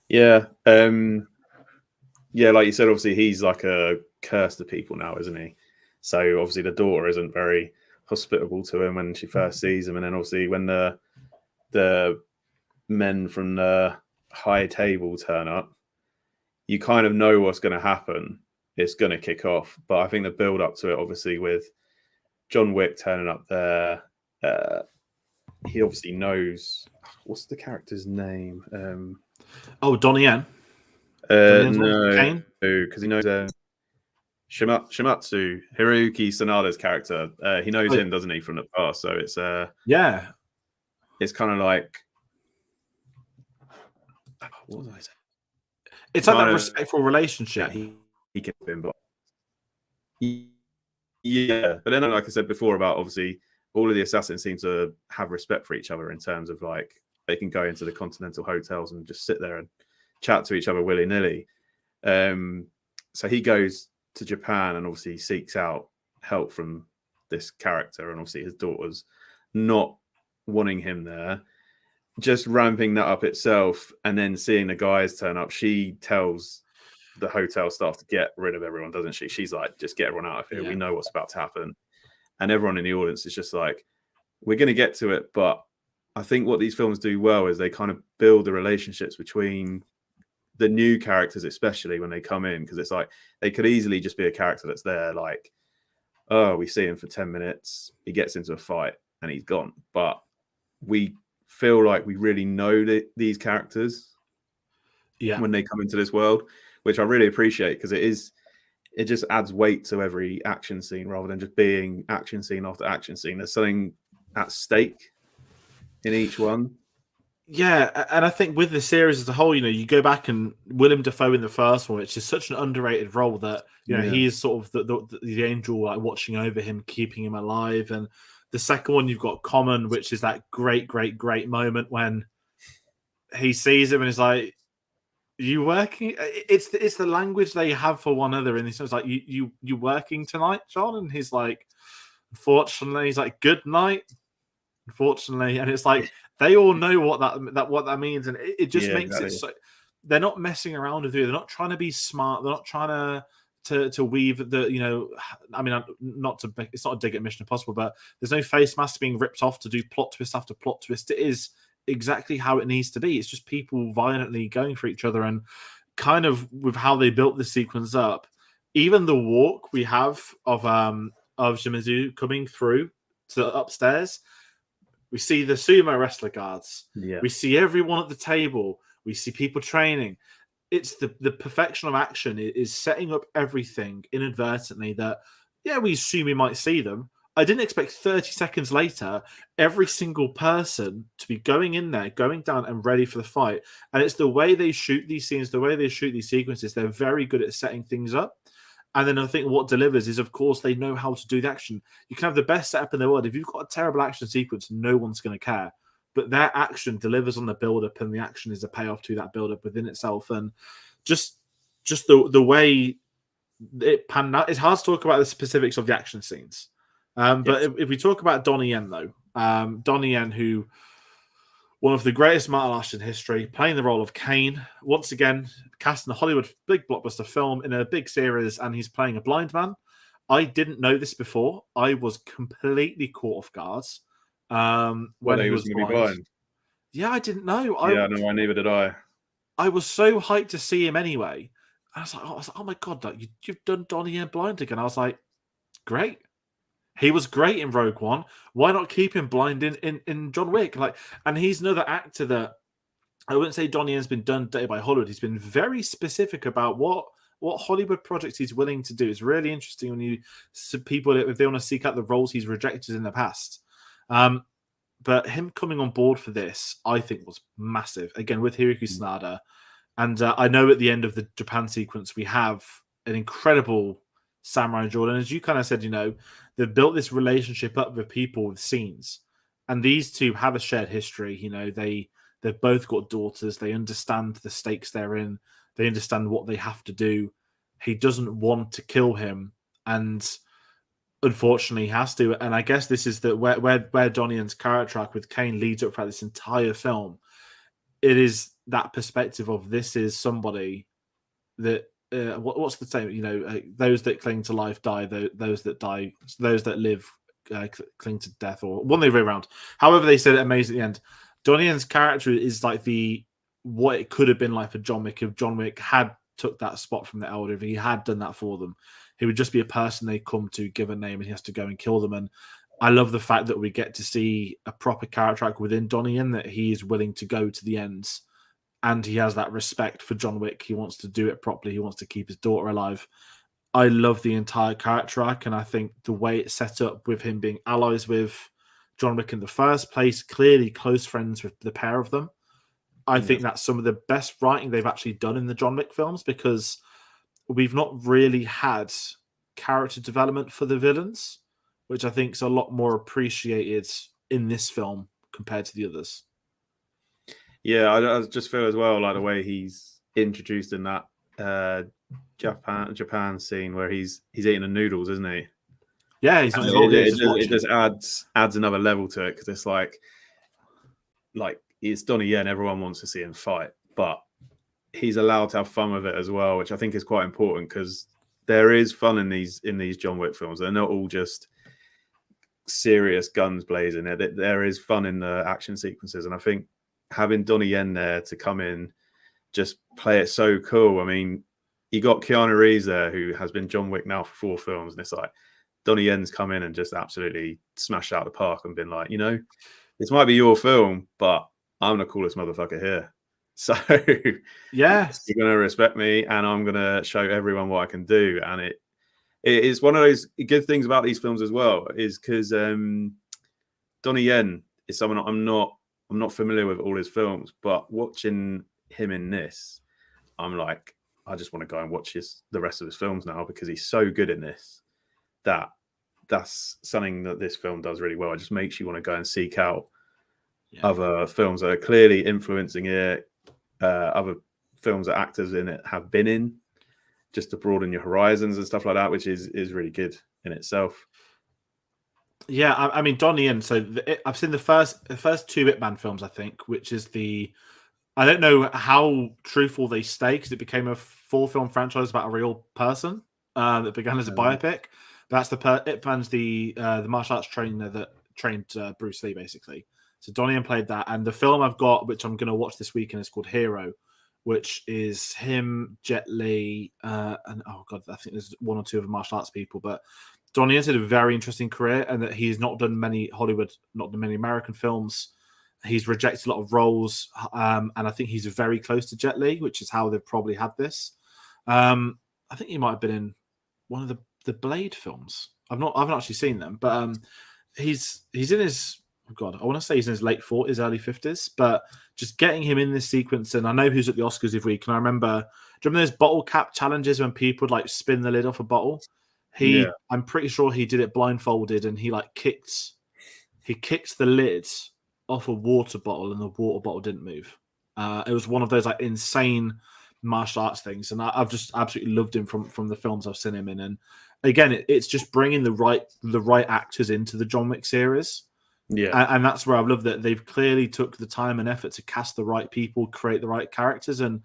Yeah. Like you said, obviously he's like a curse to people now, isn't he? So obviously the daughter isn't very hospitable to him when she first sees him. And then obviously when the men from the high table turn up, you kind of know what's going to happen. It's going to kick off. But I think the build up to it, obviously, with John Wick turning up there, he obviously knows. What's the character's name? Donnie Yen. No, Kane? because he knows Shimatsu, Hiroyuki Sanada's character. He knows him, doesn't he, from the past? So it's yeah, it's kind of like, what was I saying? It's like that respectful relationship. Yeah, he can him, but yeah. But then, like I said before, about obviously all of the assassins seem to have respect for each other in terms of like they can go into the continental hotels and just sit there and chat to each other willy nilly. So he goes to Japan and obviously seeks out help from this character, and obviously his daughter's not wanting him there. Just ramping that up itself, and then seeing the guys turn up, she tells the hotel staff to get rid of everyone, doesn't she? She's like, just get everyone out of here. Yeah. We know what's about to happen. And everyone in the audience is just like, we're going to get to it. But I think what these films do well is they kind of build the relationships between the new characters, especially when they come in, because it's like they could easily just be a character that's there, like, oh, we see him for 10 minutes, he gets into a fight and he's gone. But we feel like we really know these characters when they come into this world, which I really appreciate, because it just adds weight to every action scene rather than just being action scene after action scene. There's something at stake in each one. Yeah, and I think with the series as a whole, you go back and Willem Dafoe in the first one, which is such an underrated role that he is sort of the angel, like watching over him, keeping him alive. And the second one, you've got Common, which is that great moment when he sees him and is like, "You working?" It's the language they have for one another, and he's like, "You working tonight, John?" And he's like, "Unfortunately," he's like, "Good night." Unfortunately, and it's like they all know what that means, and it just makes it so they're not messing around with it. They're not trying to be smart. They're not trying to weave the I mean, it's not a dig at Mission Impossible, but there's no face mask being ripped off to do plot twist after plot twist. It is exactly how it needs to be. It's just people violently going for each other, and kind of with how they built the sequence up. Even the walk we have of Shimizu coming through to upstairs. We see the sumo wrestler guards. Yeah. We see everyone at the table. We see people training. It's the perfection of action. It is setting up everything inadvertently that, we assume we might see them. I didn't expect 30 seconds later, every single person to be going in there, going down and ready for the fight. And it's the way they shoot these scenes, the way they shoot these sequences. They're very good at setting things up. And then I think what delivers is, of course, they know how to do the action. You can have the best setup in the world. If you've got a terrible action sequence, no one's going to care. But their action delivers on the build-up, and the action is a payoff to that build-up within itself. And just the way it panned out, it's hard to talk about the specifics of the action scenes. But if we talk about Donnie Yen, though, Donnie Yen, who... one of the greatest martial artists in history, playing the role of Kane. Once again, cast in a Hollywood big blockbuster film in a big series, and he's playing a blind man. I didn't know this before. I was completely caught off guard when he was blind. Yeah, I didn't know. No, neither did I. I was so hyped to see him anyway. I was like, oh my God, you've done Donnie Yen blind again. I was like, great. He was great in Rogue One. Why not keep him blind in John Wick? And he's another actor that I wouldn't say Donnie Yen's been done dirty by Hollywood. He's been very specific about what Hollywood projects he's willing to do. It's really interesting when you see people, if they want to seek out the roles he's rejected in the past. But him coming on board for this, I think, was massive. Again, with Hiroki Sanada. And I know at the end of the Japan sequence, we have an incredible Samurai Jordan. As you kind of said, they've built this relationship up with people, with scenes. And these two have a shared history. They've both got daughters. They understand the stakes they're in. They understand what they have to do. He doesn't want to kill him. And unfortunately, he has to. And I guess this is where Donnie Yen's character arc with Kane leads up throughout this entire film. It is that perspective of this is somebody that what's the saying? Those that cling to life die. Those that die, those that live cling to death, or one the way around. However, they said it amazing at the end. Donnie Yen's character is like what it could have been like for John Wick if John Wick had took that spot from the Elder, if he had done that for them. He would just be a person they come to, give a name, and he has to go and kill them. And I love the fact that we get to see a proper character arc within Donnie Yen, that he is willing to go to the ends, and he has that respect for John Wick. He wants to do it properly. He wants to keep his daughter alive. I love the entire character arc, and I think the way it's set up with him being allies with John Wick in the first place, clearly close friends with the pair of them. I think that's some of the best writing they've actually done in the John Wick films, because we've not really had character development for the villains, which I think is a lot more appreciated in this film compared to the others. Yeah, I just feel as well like the way he's introduced in that Japan scene where he's eating the noodles, isn't he? Yeah, he's not involved. It just adds another level to it, because it's like it's Donnie Yen. Everyone wants to see him fight, but he's allowed to have fun with it as well, which I think is quite important, because there is fun in these John Wick films. They're not all just serious guns blazing. There is fun in the action sequences, and I think having Donnie Yen there to come in, just play it so cool. I mean, you got Keanu Reeves there, who has been John Wick now for 4 films, and it's like Donnie Yen's come in and just absolutely smashed out the park and been like, this might be your film, but I'm the coolest motherfucker here. So yeah, you're going to respect me, and I'm going to show everyone what I can do. And it is one of those good things about these films as well, is because Donnie Yen is someone I'm not familiar with all his films, but watching him in this, I'm like, I just want to go and watch the rest of his films now, because he's so good in this. That's something that this film does really well. It just makes you want to go and seek out other films that are clearly influencing it, other films that actors in it have been in, just to broaden your horizons and stuff like that, which is really good in itself. Yeah, I mean, Donnie Yen. So I've seen the first 2 Hitman films, I think, which is I don't know how truthful they stay, because it became a 4-film franchise about a real person that began as a biopic. That's Hitman's the martial arts trainer that trained Bruce Lee, basically. So Donnie Yen played that, and the film I've got, which I'm going to watch this weekend, is called Hero, which is him, Jet Li, and oh god, I think there's 1 or 2 other martial arts people. But Donnie Yen's had a very interesting career, and that he's not done many American films. He's rejected a lot of roles, and I think he's very close to Jet Li, which is how they've probably had this. I think he might have been in one of the Blade films. I haven't actually seen them, but he's in his I want to say he's in his late 40s, early 50s, but just getting him in this sequence, and I know who's at the Oscars every week. And I remember, do you remember those bottle cap challenges when people would like spin the lid off a bottle? I'm pretty sure he did it blindfolded, and he kicked the lid off a water bottle, and the water bottle didn't move. It was one of those insane martial arts things, and I've just absolutely loved him from the films I've seen him in. And again, it's just bringing the right actors into the John Wick series. Yeah, and that's where I've loved that they've clearly took the time and effort to cast the right people, create the right characters, and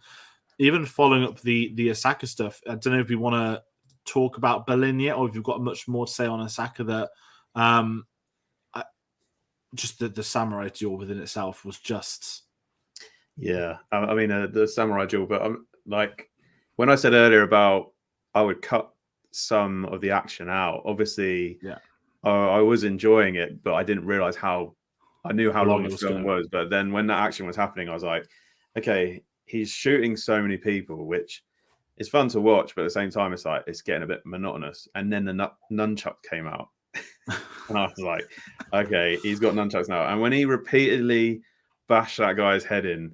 even following up the Osaka stuff. I don't know if you want to talk about Berlin yet, or if you've got much more to say on Osaka. That just the samurai duel within itself was just I mean the samurai duel, but when I said earlier about I would cut some of the action out, obviously I was enjoying it, but I didn't realize I knew how long the film was. But then when that action was happening, I was like, okay, he's shooting so many people, which is fun to watch, but at the same time, it's getting a bit monotonous. And then the nunchuck came out, and I was like, okay, he's got nunchucks now. And when he repeatedly bashed that guy's head in,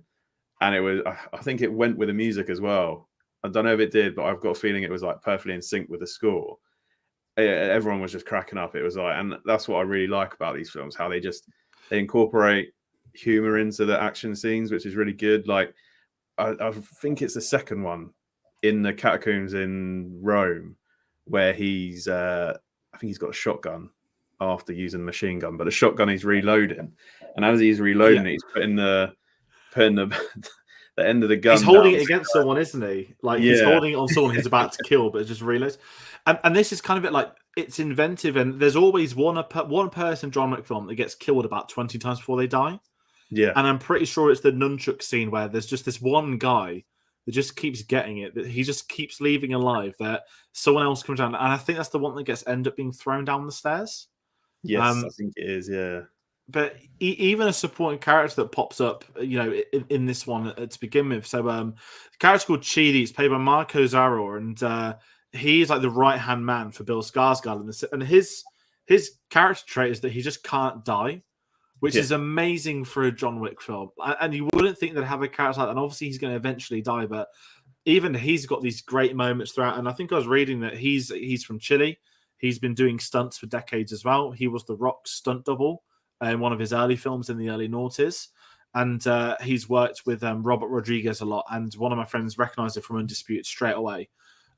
and I think it went with the music as well. I don't know if it did, but I've got a feeling it was perfectly in sync with the score. Everyone was just cracking up. It was and that's what I really like about these films, how they incorporate humor into the action scenes, which is really good. I think it's the second one in the catacombs in Rome, where I think he's got a shotgun after using the machine gun, but the shotgun he's reloading, and as he's reloading it, he's putting the the end of the gun. He's holding it against someone, isn't he? He's holding it on someone he's about to kill, but it just reloads. And this is kind of it. It's inventive, and there's always one person John Wick film that gets killed about 20 times before they die. Yeah. And I'm pretty sure it's the nunchuck scene where there's just this one guy that just keeps getting it, that he just keeps leaving alive, that someone else comes down. And I think that's the one that gets end up being thrown down the stairs. Yes, I think it is. Yeah. But even a supporting character that pops up, in this one to begin with. So, the character called Chidi is played by Marco Zaror, and he's like the right hand man for Bill Skarsgård, and his character trait is that he just can't die, which is amazing for a John Wick film. And you wouldn't think they'd have a character like that. And obviously, he's going to eventually die, but even he's got these great moments throughout. And I think I was reading that he's from Chile. He's been doing stunts for decades as well. He was The Rock's stunt double in one of his early films in the early noughties. And he's worked with Robert Rodriguez a lot. And one of my friends recognized it from Undisputed straight away.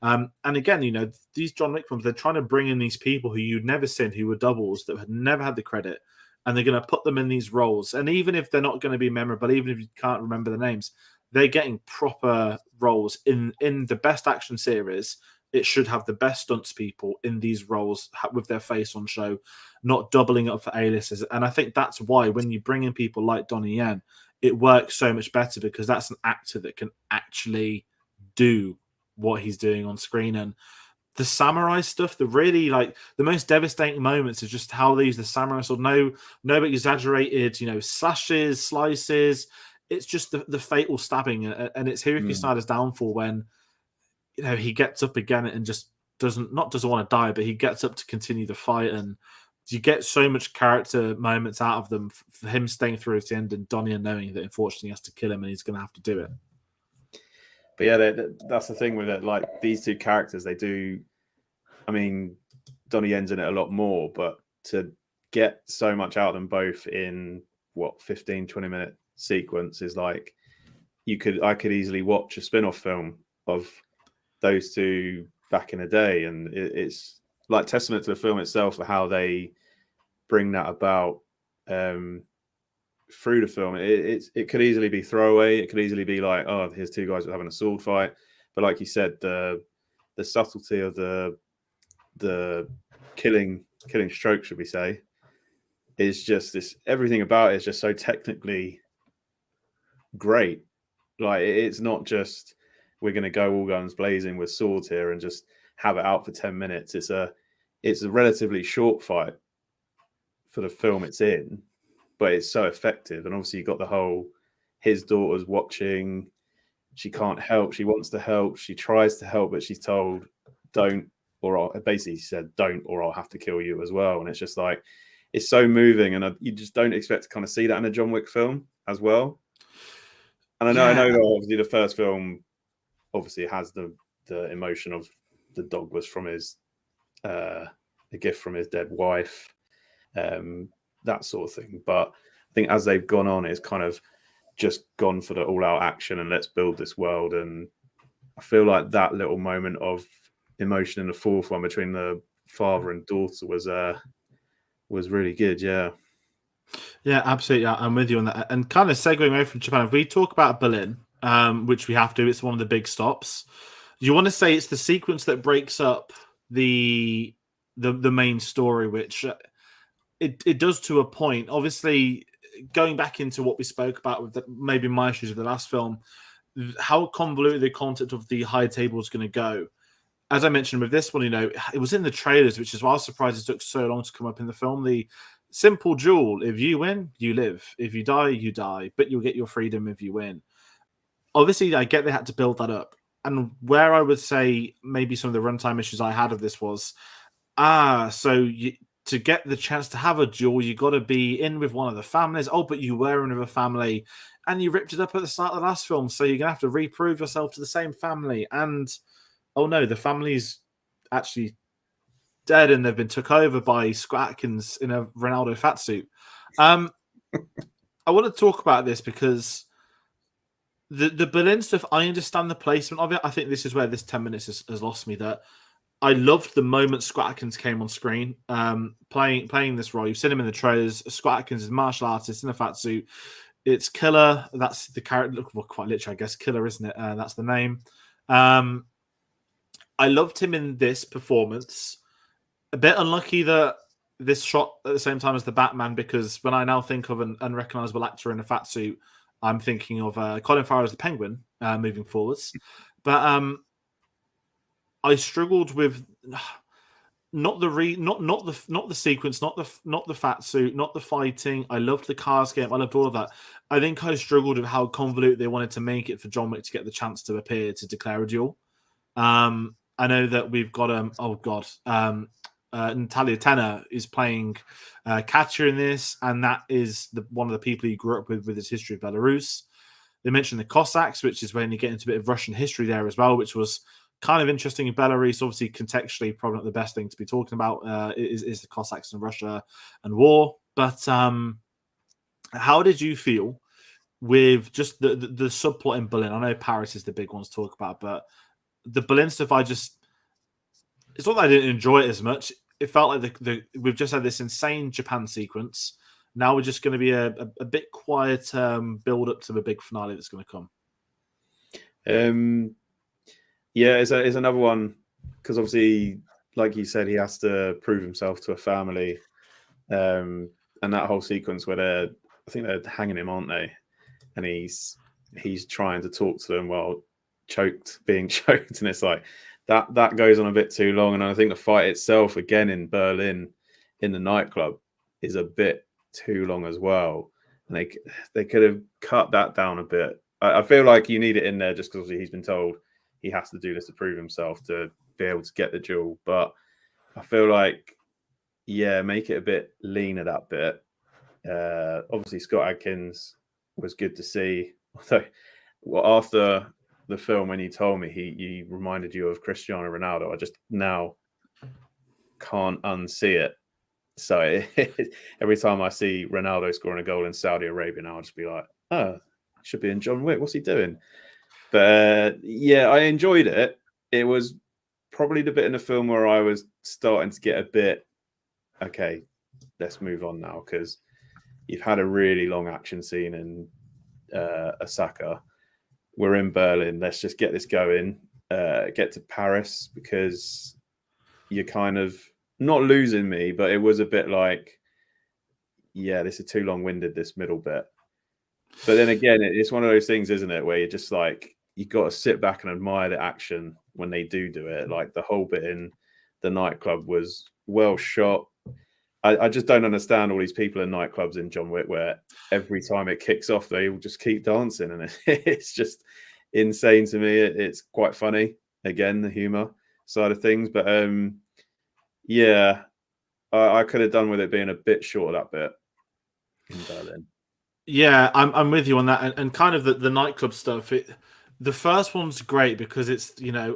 And again, these John Wick films, they're trying to bring in these people who you'd never seen, who were doubles, that had never had the credit. And they're going to put them in these roles. And even if they're not going to be memorable, even if you can't remember the names, they're getting proper roles in the best action series. It should have the best stunts people in these roles with their face on show, not doubling up for A-listers. And I think that's why when you bring in people like Donnie Yen, it works so much better, because that's an actor that can actually do what he's doing on screen. And the samurai stuff, the really the most devastating moments is just how they use the samurai sword. No exaggerated, slashes, slices. It's just the fatal stabbing, and it's Hiroki Snyder's downfall when he gets up again and just doesn't want to die, but he gets up to continue the fight, and you get so much character moments out of them for him staying through to the end, and Donnie knowing that unfortunately he has to kill him and he's going to have to do it. But yeah, that's the thing with it. Like these two characters, they do. I mean, Donnie Yen's in it a lot more, but to get so much out of them both in 15, 20-minute sequence is like I could easily watch a spin-off film of those two back in the day, and it's like testament to the film itself for how they bring that about through the film. It could easily be throwaway. It could easily be like, oh, here's two guys having a sword fight. But like you said, the subtlety of the killing stroke, should we say, is just this. Everything about it is just so technically great. Like it's not just we're going to go all guns blazing with swords here and just have it out for 10 minutes. It's a relatively short fight for the film it's in, but it's so effective. And obviously you got the whole, his daughter's watching, she can't help, she wants to help, she tries to help, but she's told don't, or basically she said don't, or I'll have to kill you as well. And it's just like, it's so moving, and you just don't expect to kind of see that in a John Wick film as well. And I know obviously the first film obviously has the emotion of the dog was from his a gift from his dead wife, that sort of thing. But I think as they've gone on, it's kind of just gone for the all-out action and let's build this world. And I feel like that little moment of emotion in the fourth one between the father and daughter was really good. Yeah, absolutely. I'm with you on that. And kind of segueing away from Japan, if we talk about Berlin, which we have to, it's one of the big stops. You want to say it's the sequence that breaks up the main story, which it does to a point. Obviously, going back into what we spoke about with maybe my issues with the last film, how convoluted the concept of the high table is going to go. As I mentioned with this one, it was in the trailers, which is why I was surprised it took so long to come up in the film. The simple duel: if you win, you live. If you die, you die. But you'll get your freedom if you win. Obviously, I get they had to build that up. And where I would say maybe some of the runtime issues I had of this was, to get the chance to have a duel, you got to be in with one of the families. Oh, but you were in with a family, and you ripped it up at the start of the last film, so you're going to have to reprove yourself to the same family. And, oh no, the family's actually dead, and they've been took over by Scott Atkins in a Ronaldo fat suit. I want to talk about this because the Berlin stuff, I understand the placement of it. I think this is where this 10 minutes has lost me. That I loved the moment Scott Atkins came on screen, playing this role. You've seen him in the trailers. Scott Atkins is a martial artist in a fat suit. It's Killer. That's the character. Well, quite literally, I guess. Killer, isn't it? That's the name. I loved him in this performance. A bit unlucky that this shot at the same time as the Batman, because when I now think of an unrecognizable actor in a fat suit, I'm thinking of Colin Farrell as the Penguin moving forwards. But I struggled with not the sequence, not the fat suit, not the fighting. I loved the cars game. I loved all of that. I think I struggled with how convoluted they wanted to make it for John Wick to get the chance to appear to declare a duel. I know that we've got Natalia Tena is playing Katya in this, and that is one of the people he grew up with his history of Belarus. They mentioned the Cossacks, which is when you get into a bit of Russian history there as well, which was kind of interesting in Belarus. Obviously, contextually, probably not the best thing to be talking about is the Cossacks in Russia and war. But how did you feel with just the subplot in Berlin? I know Paris is the big one to talk about, but the Berlin stuff, it's not that I didn't enjoy it as much. It felt like we've just had this insane Japan sequence. Now we're just going to be a bit quiet build up to the big finale that's going to come. Yeah, it's another one because obviously, like you said, he has to prove himself to a family, and that whole sequence where I think they're hanging him, aren't they? And he's trying to talk to them while being choked, and it's like that goes on a bit too long. And I think the fight itself, again in Berlin, in the nightclub, is a bit too long as well. And they could have cut that down a bit. I feel like you need it in there just because he's been told he has to do this to prove himself to be able to get the duel. But I feel like, yeah, make it a bit leaner, that bit. Obviously, Scott Adkins was good to see. Although, after the film, when you told me he reminded you of Cristiano Ronaldo, I just now can't unsee it. So every time I see Ronaldo scoring a goal in Saudi Arabia now, I'll just be like, oh, should be in John Wick. What's he doing? But yeah, I enjoyed it. It was probably the bit in the film where I was starting to get a bit, okay, let's move on now, because you've had a really long action scene in Osaka. We're in Berlin. Let's just get this going, get to Paris, because you're kind of not losing me, but it was a bit like, yeah, this is too long-winded, this middle bit. But then again, it's one of those things, isn't it, where you're just like, you've got to sit back and admire the action when they do it. Like the whole bit in the nightclub was well shot. I just don't understand all these people in nightclubs in John Wick where every time it kicks off, they all just keep dancing. And it's just insane to me. It's quite funny. Again, the humor side of things. But yeah, I could have done with it being a bit short of that bit in Berlin. Yeah, I'm with you on that, and kind of the nightclub stuff. The first one's great because it's,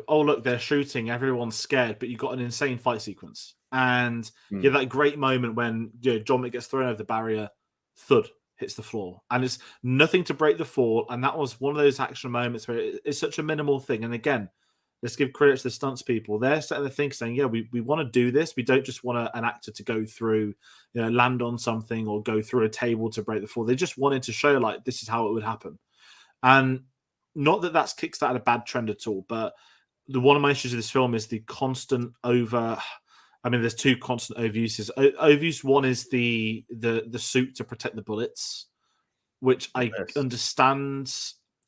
oh look, they're shooting, everyone's scared, but you got an insane fight sequence, and yeah, that great moment when John Wick gets thrown over the barrier, thud hits the floor, and it's nothing to break the fall, and that was one of those action moments where it's such a minimal thing, and again, let's give credit to the stunts people. They're setting the thing saying, yeah, we want to do this. We don't just want an actor to go through, land on something or go through a table to break the fall. They just wanted to show, like, this is how it would happen. And not that that's kickstarted a bad trend at all, but one of my issues with this film is the constant there's two constant overuses. Overuse one is the suit to protect the bullets, which I understand.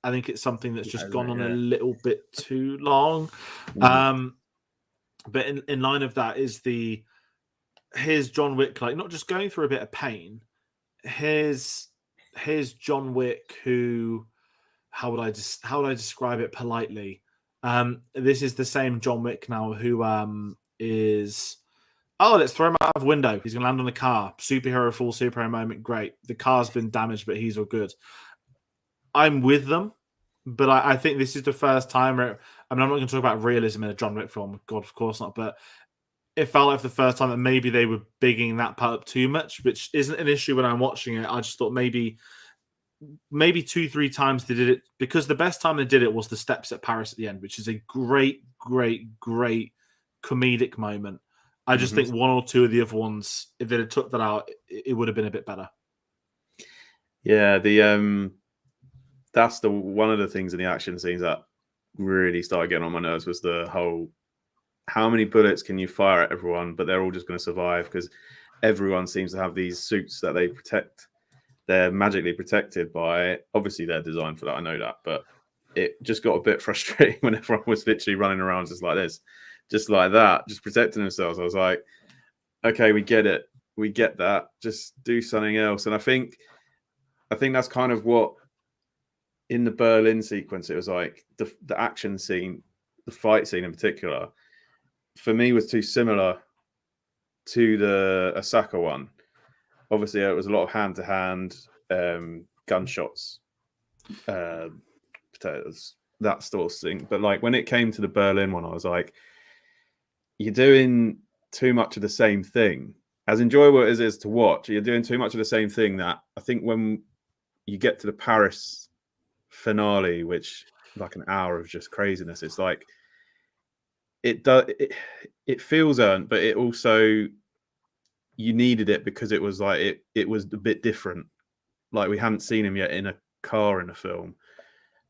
I think it's something that's just gone on a little bit too long. But in line of that is here's John Wick, like, not just going through a bit of pain. Here's John Wick who, how would I describe it politely? This is the same John Wick now who is, let's throw him out of a window. He's gonna land on a car. Full superhero moment. Great. The car's been damaged, but he's all good. I'm with them, but I think this is the first time I'm not going to talk about realism in a John Wick film. God, of course not. But it felt like the first time that maybe they were bigging that part up too much, which isn't an issue when I'm watching it. I just thought maybe 2-3 times they did it, because the best time they did it was the steps at Paris at the end, which is a great, great, great comedic moment. I just think one or two of the other ones, if they had took that out, it would have been a bit better. Yeah, that's one of the things in the action scenes that really started getting on my nerves was the whole, how many bullets can you fire at everyone, but they're all just going to survive? Because everyone seems to have these suits that they protect. They're magically protected by, obviously they're designed for that, I know that, but it just got a bit frustrating when everyone was literally running around just like this, just like that, just protecting themselves. I was like, okay, we get it. We get that. Just do something else. And I think that's kind of what, in the Berlin sequence, it was like the action scene, the fight scene in particular, for me was too similar to the Osaka one. Obviously, it was a lot of hand-to-hand gunshots, potatoes, that sort of thing. But like when it came to the Berlin one, I was like, you're doing too much of the same thing. As enjoyable as it is to watch, you're doing too much of the same thing that I think when you get to the Paris finale, which like an hour of just craziness, it's like it feels earned, but it also, you needed it because it was like it was a bit different. Like we hadn't seen him yet in a car in a film.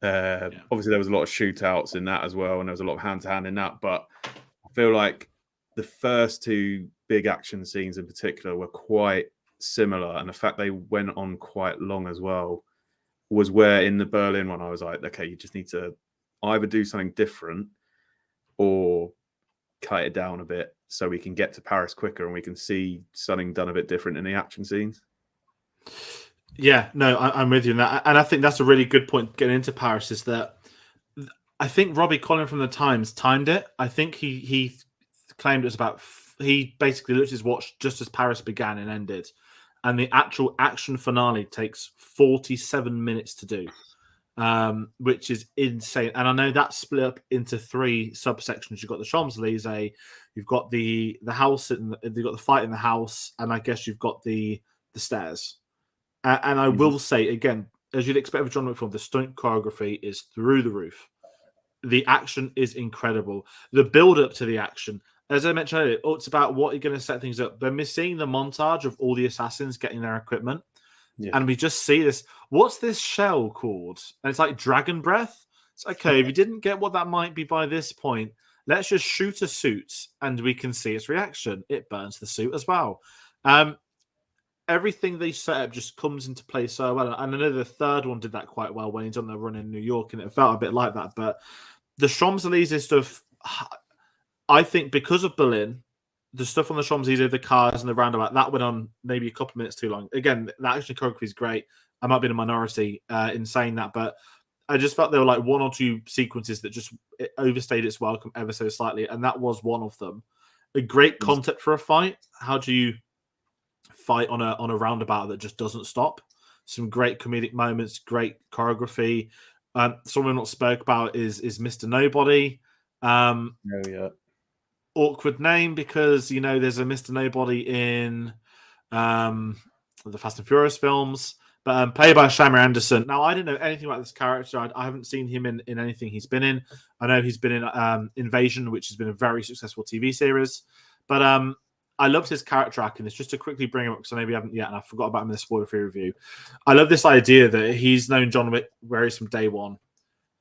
Obviously there was a lot of shootouts in that as well, and there was a lot of hand-to-hand in that, but I feel like the first two big action scenes in particular were quite similar, and the fact they went on quite long as well was where in the Berlin one I was like, okay, you just need to either do something different or cut it down a bit so we can get to Paris quicker and we can see something done a bit different in the action scenes. Yeah, no, I'm with you on that. And I think that's a really good point getting into Paris, is that I think Robbie Collin from the Times timed it. I think he claimed it was about, he basically looked at his watch just as Paris began and ended. And the actual action finale takes 47 minutes to do, which is insane. And I know that's split up into three subsections. You've got the Champs-Elysees, you've got the house, you've got the fight in the house, and I guess you've got the stairs. And I will say, again, as you'd expect with John Wick film, the stunt choreography is through the roof. The action is incredible. The build-up to the action, as I mentioned earlier, it's about what you're going to set things up. Then we're seeing the montage of all the assassins getting their equipment. Yeah. And we just see this. What's this shell called? And it's like dragon breath. It's okay. If you didn't get what that might be by this point, let's just shoot a suit and we can see its reaction. It burns the suit as well. Everything they set up just comes into play so well. And I know the third one did that quite well when he's on the run in New York, and it felt a bit like that. But the Champs-Elysees stuff, I think because of Berlin, the stuff on the Champs-Elysees, the cars and the roundabout, that went on maybe a couple of minutes too long. Again, the action choreography is great. I might be in a minority in saying that, but I just felt there were like one or two sequences that just overstayed its welcome ever so slightly, and that was one of them. A great concept for a fight. How do you fight on a roundabout that just doesn't stop? Some great comedic moments, great choreography. Someone not spoke about is Mr. Nobody. Awkward name because, you know, there's a Mr. Nobody in the Fast and Furious films, but played by Shamir Anderson. Now, I don't know anything about this character. I haven't seen him in anything he's been in. I know he's been in Invasion, which has been a very successful TV series. But I loved his character arc in this. Just to quickly bring him up, because I know we haven't yet, and I forgot about him in the spoiler-free review. I love this idea that he's known John Wick where he's from day one,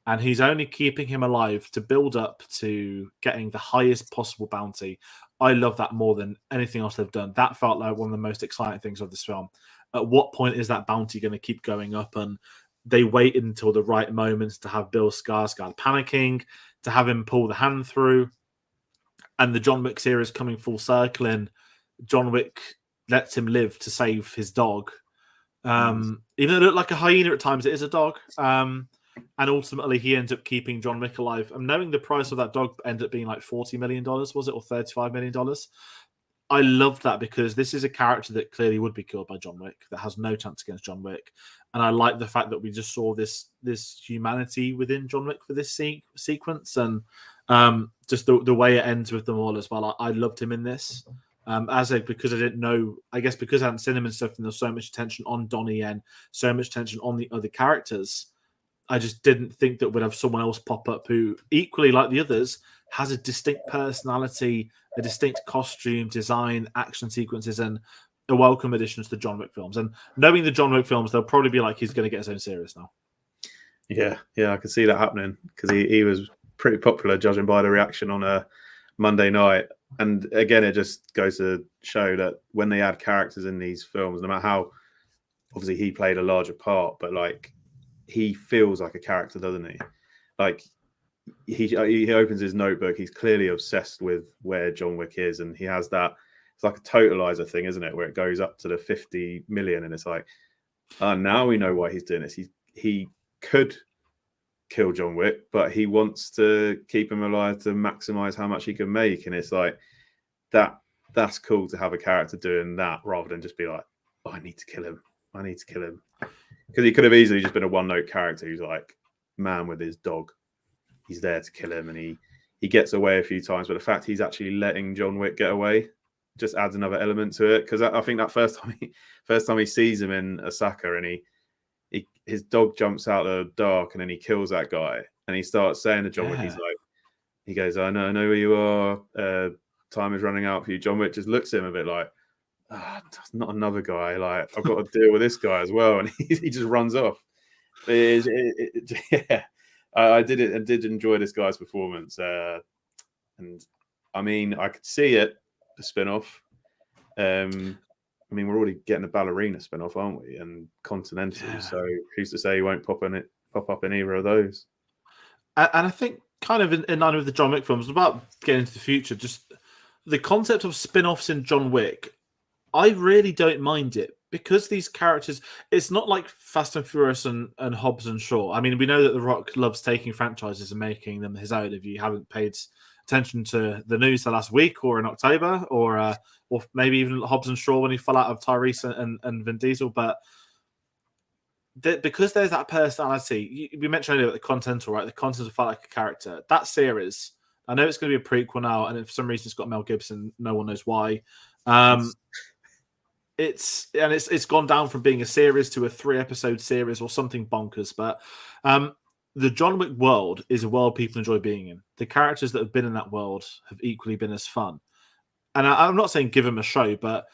and he's only keeping him alive to build up to getting the highest possible bounty. I love that more than anything else they've done. That felt like one of the most exciting things of this film. At what point is that bounty going to keep going up? And they wait until the right moments to have Bill Skarsgård panicking, to have him pull the hand through. And the John Wick series coming full circle, and John Wick lets him live to save his dog. Even though it looked like a hyena at times, it is a dog. And ultimately, he ends up keeping John Wick alive. And knowing the price of that dog ended up being like $40 million, was it? Or $35 million? I loved that because this is a character that clearly would be killed by John Wick, that has no chance against John Wick. And I like the fact that we just saw this humanity within John Wick for this sequence. And just the way it ends with them all as well. I loved him in this. Because I didn't know, I guess because I hadn't seen him and stuff, and there's so much tension on Donnie and so much tension on the other characters, I just didn't think that we'd have someone else pop up who, equally like the others, has a distinct personality, a distinct costume, design, action sequences, and a welcome addition to the John Wick films. And knowing the John Wick films, they'll probably be like, he's going to get his own series now. Yeah, I could see that happening because he was pretty popular, judging by the reaction on a Monday night. And again, it just goes to show that when they add characters in these films, no matter how obviously he played a larger part, but like he feels like a character, doesn't he? Like he opens his notebook. He's clearly obsessed with where John Wick is, and he has that. It's like a totalizer thing, isn't it? Where it goes up to the 50 million, and it's like, now we know why he's doing this. He could kill John Wick, but he wants to keep him alive to maximize how much he can make, and it's like that. That's cool to have a character doing that rather than just be like, oh, I need to kill him. I need to kill him, because he could have easily just been a one-note character who's like man with his dog. He's there to kill him, and he gets away a few times. But the fact he's actually letting John Wick get away just adds another element to it. Because I think that first time he sees him in Osaka, and his dog jumps out of the dark, and then he kills that guy, and he starts saying to John Wick, he goes, I know where you are. Time is running out for you. John Wick just looks at him a bit like, not another guy. Like, I've got to deal with this guy as well, and he just runs off. Yeah. I did enjoy this guy's performance, and I mean, I could see it, the spin-off. I mean, we're already getting a ballerina spin-off, aren't we? And Continental, so who's to say he won't pop up in either of those? And I think, kind of in line with the John Wick films, about getting into the future, just the concept of spin-offs in John Wick, I really don't mind it. Because these characters, it's not like Fast and Furious and Hobbs and Shaw. I mean, we know that The Rock loves taking franchises and making them his own. If you haven't paid attention to the news the last week or in October, or maybe even Hobbs and Shaw when he fell out of Tyrese and Vin Diesel. But because there's that personality, we mentioned earlier the Continental, right? The Continental felt like a character. That series, I know it's going to be a prequel now, and for some reason it's got Mel Gibson. No one knows why. It's gone down from being a series to a 3-episode series or something bonkers. But the John Wick world is a world people enjoy being in. The characters that have been in that world have equally been as fun. And I'm not saying give them a show, but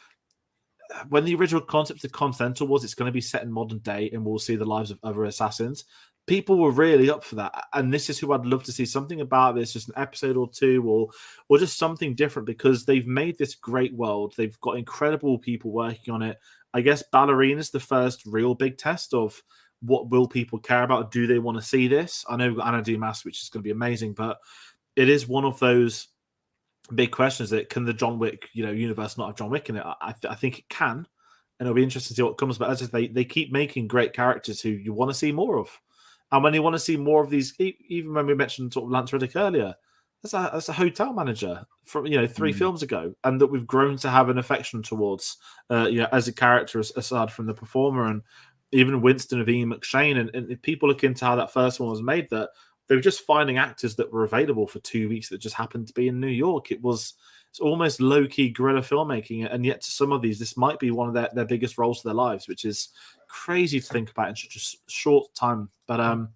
when the original concept of Continental was it's going to be set in modern day and we'll see the lives of other assassins, people were really up for that. And this is who I'd love to see something about this, just an episode or two, or just something different, because they've made this great world. They've got incredible people working on it. I guess Ballerina's the first real big test of what will people care about. Do they want to see this? I know we've got Anna Dimas, which is going to be amazing, but it is one of those big questions that can the John Wick, universe not have John Wick in it? I think it can, and it'll be interesting to see what comes. But as I say, they keep making great characters who you want to see more of. And when you want to see more of these, even when we mentioned sort of Lance Reddick earlier, that's a hotel manager from 3 films ago, and that we've grown to have an affection towards, as a character, aside from the performer, and even Winston of Ian McShane. And if people look into how that first one was made, that they were just finding actors that were available for 2 weeks that just happened to be in New York. It's almost low-key guerrilla filmmaking, and yet to some of these, this might be one of their biggest roles of their lives, which is crazy to think about in such a short time. But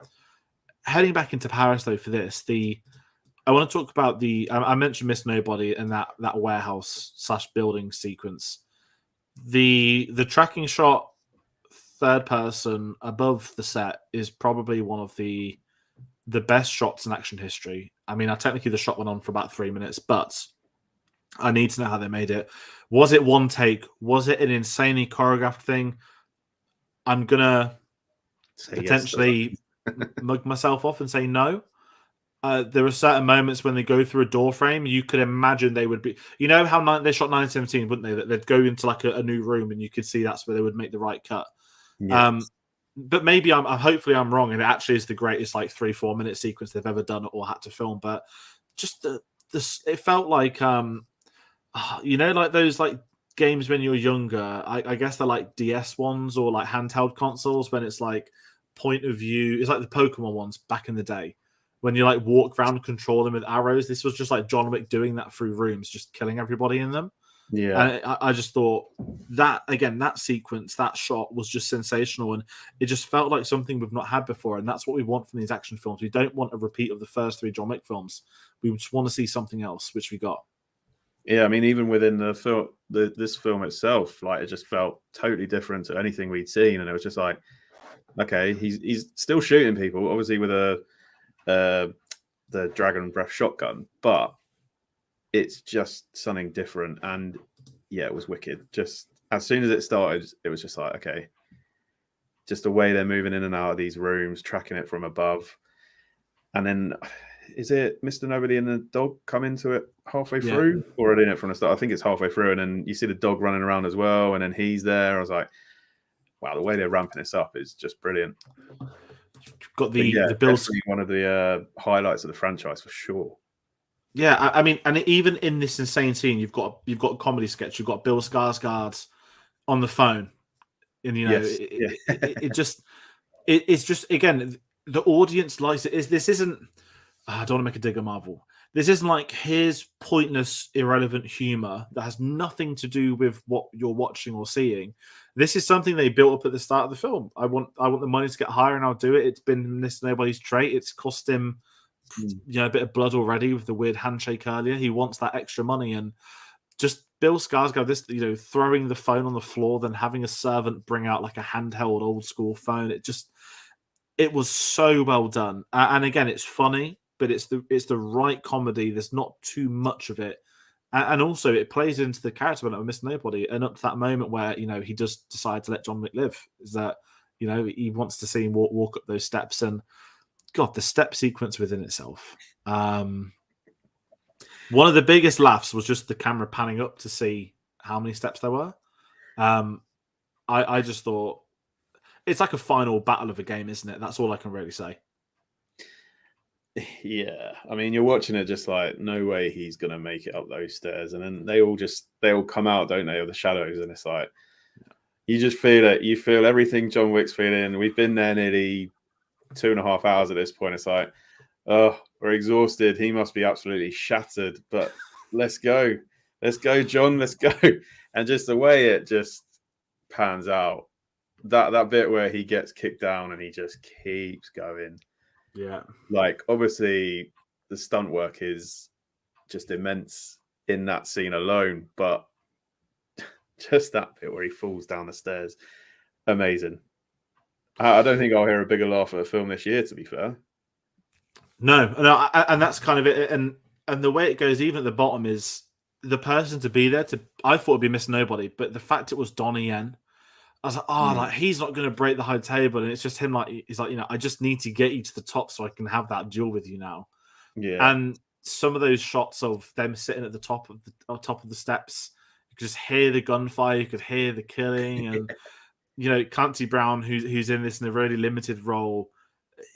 heading back into Paris, though, for this, I want to talk about I mentioned Miss Nobody and that warehouse/building sequence. The tracking shot, third person above the set, is probably one of the best shots in action history. I mean, technically the shot went on for about 3 minutes, but I need to know how they made it. Was it one take? Was it an insanely choreographed thing? I'm gonna potentially mug myself off and say no. There are certain moments when they go through a door frame, you could imagine they would be. You know how they shot 917, wouldn't they? That they'd go into like a new room, and you could see that's where they would make the right cut. Yes. But maybe hopefully I'm wrong, and it actually is the greatest 3-4 minute sequence they've ever done or had to film. But just it felt like like those games when you're younger. I guess they're like DS ones or like handheld consoles, when it's like point of view. It's like the Pokemon ones back in the day, when you walk around and control them with arrows. This was just like John Wick doing that through rooms, just killing everybody in them. Yeah, and I just thought that sequence, that shot was just sensational, and it just felt like something we've not had before. And that's what we want from these action films. We don't want a repeat of the first 3 John Wick films. We just want to see something else, which we got. Yeah, I mean, even within the film, this film itself, it just felt totally different to anything we'd seen, and it was just like, okay, he's still shooting people, obviously with the Dragon Breath shotgun, but it's just something different. And yeah, it was wicked. Just as soon as it started, it was just like, okay, just the way they're moving in and out of these rooms, tracking it from above. And then is it Mr. Nobody and the dog come into it halfway through, or are they in it from the start? I think it's halfway through, and then you see the dog running around as well, and then he's there. I was like, wow, the way they're ramping this up is just brilliant. Got the Bills, one of the highlights of the franchise for sure. Yeah, I mean, and even in this insane scene, you've got a comedy sketch. You've got Bill Skarsgård on the phone, and it's just again, the audience likes it. This isn't. I don't want to make a dig at Marvel. This isn't like his pointless, irrelevant humor that has nothing to do with what you're watching or seeing. This is something they built up at the start of the film. I want the money to get higher, and I'll do it. It's been this nobody's trait. It's cost him, a bit of blood already with the weird handshake earlier. He wants that extra money, and just Bill Skarsgård, this throwing the phone on the floor, then having a servant bring out like a handheld old school phone. It was so well done, and again, it's funny. But it's the right comedy. There's not too much of it, and also it plays into the character of Mr. Nobody. And up to that moment where he just decided to let John Wick live, is that he wants to see him walk up those steps. And God, the step sequence within itself. One of the biggest laughs was just the camera panning up to see how many steps there were. I just thought it's like a final battle of a game, isn't it? That's all I can really say. Yeah, I mean, you're watching it just like, no way he's gonna make it up those stairs, and then they all come out, don't they, of the shadows, and it's like you just feel it. You feel everything John Wick's feeling. We've been there nearly 2.5 hours at this point. It's like, oh, we're exhausted. He must be absolutely shattered, but let's go, John, let's go. And just the way it just pans out, that bit where he gets kicked down and he just keeps going. Yeah. Like, obviously, the stunt work is just immense in that scene alone, but just that bit where he falls down the stairs, amazing. I don't think I'll hear a bigger laugh at a film this year, to be fair. No, and that's kind of it. And the way it goes, even at the bottom, is the person to be there. I thought it'd be Miss Nobody, but the fact it was Donnie Yen, I was like, like he's not going to break the high table, and it's just him. Like he's like, I just need to get you to the top so I can have that duel with you now. Yeah. And some of those shots of them sitting at the top of the steps, you could just hear the gunfire, you could hear the killing, and Clancy Brown, who's in this in a really limited role,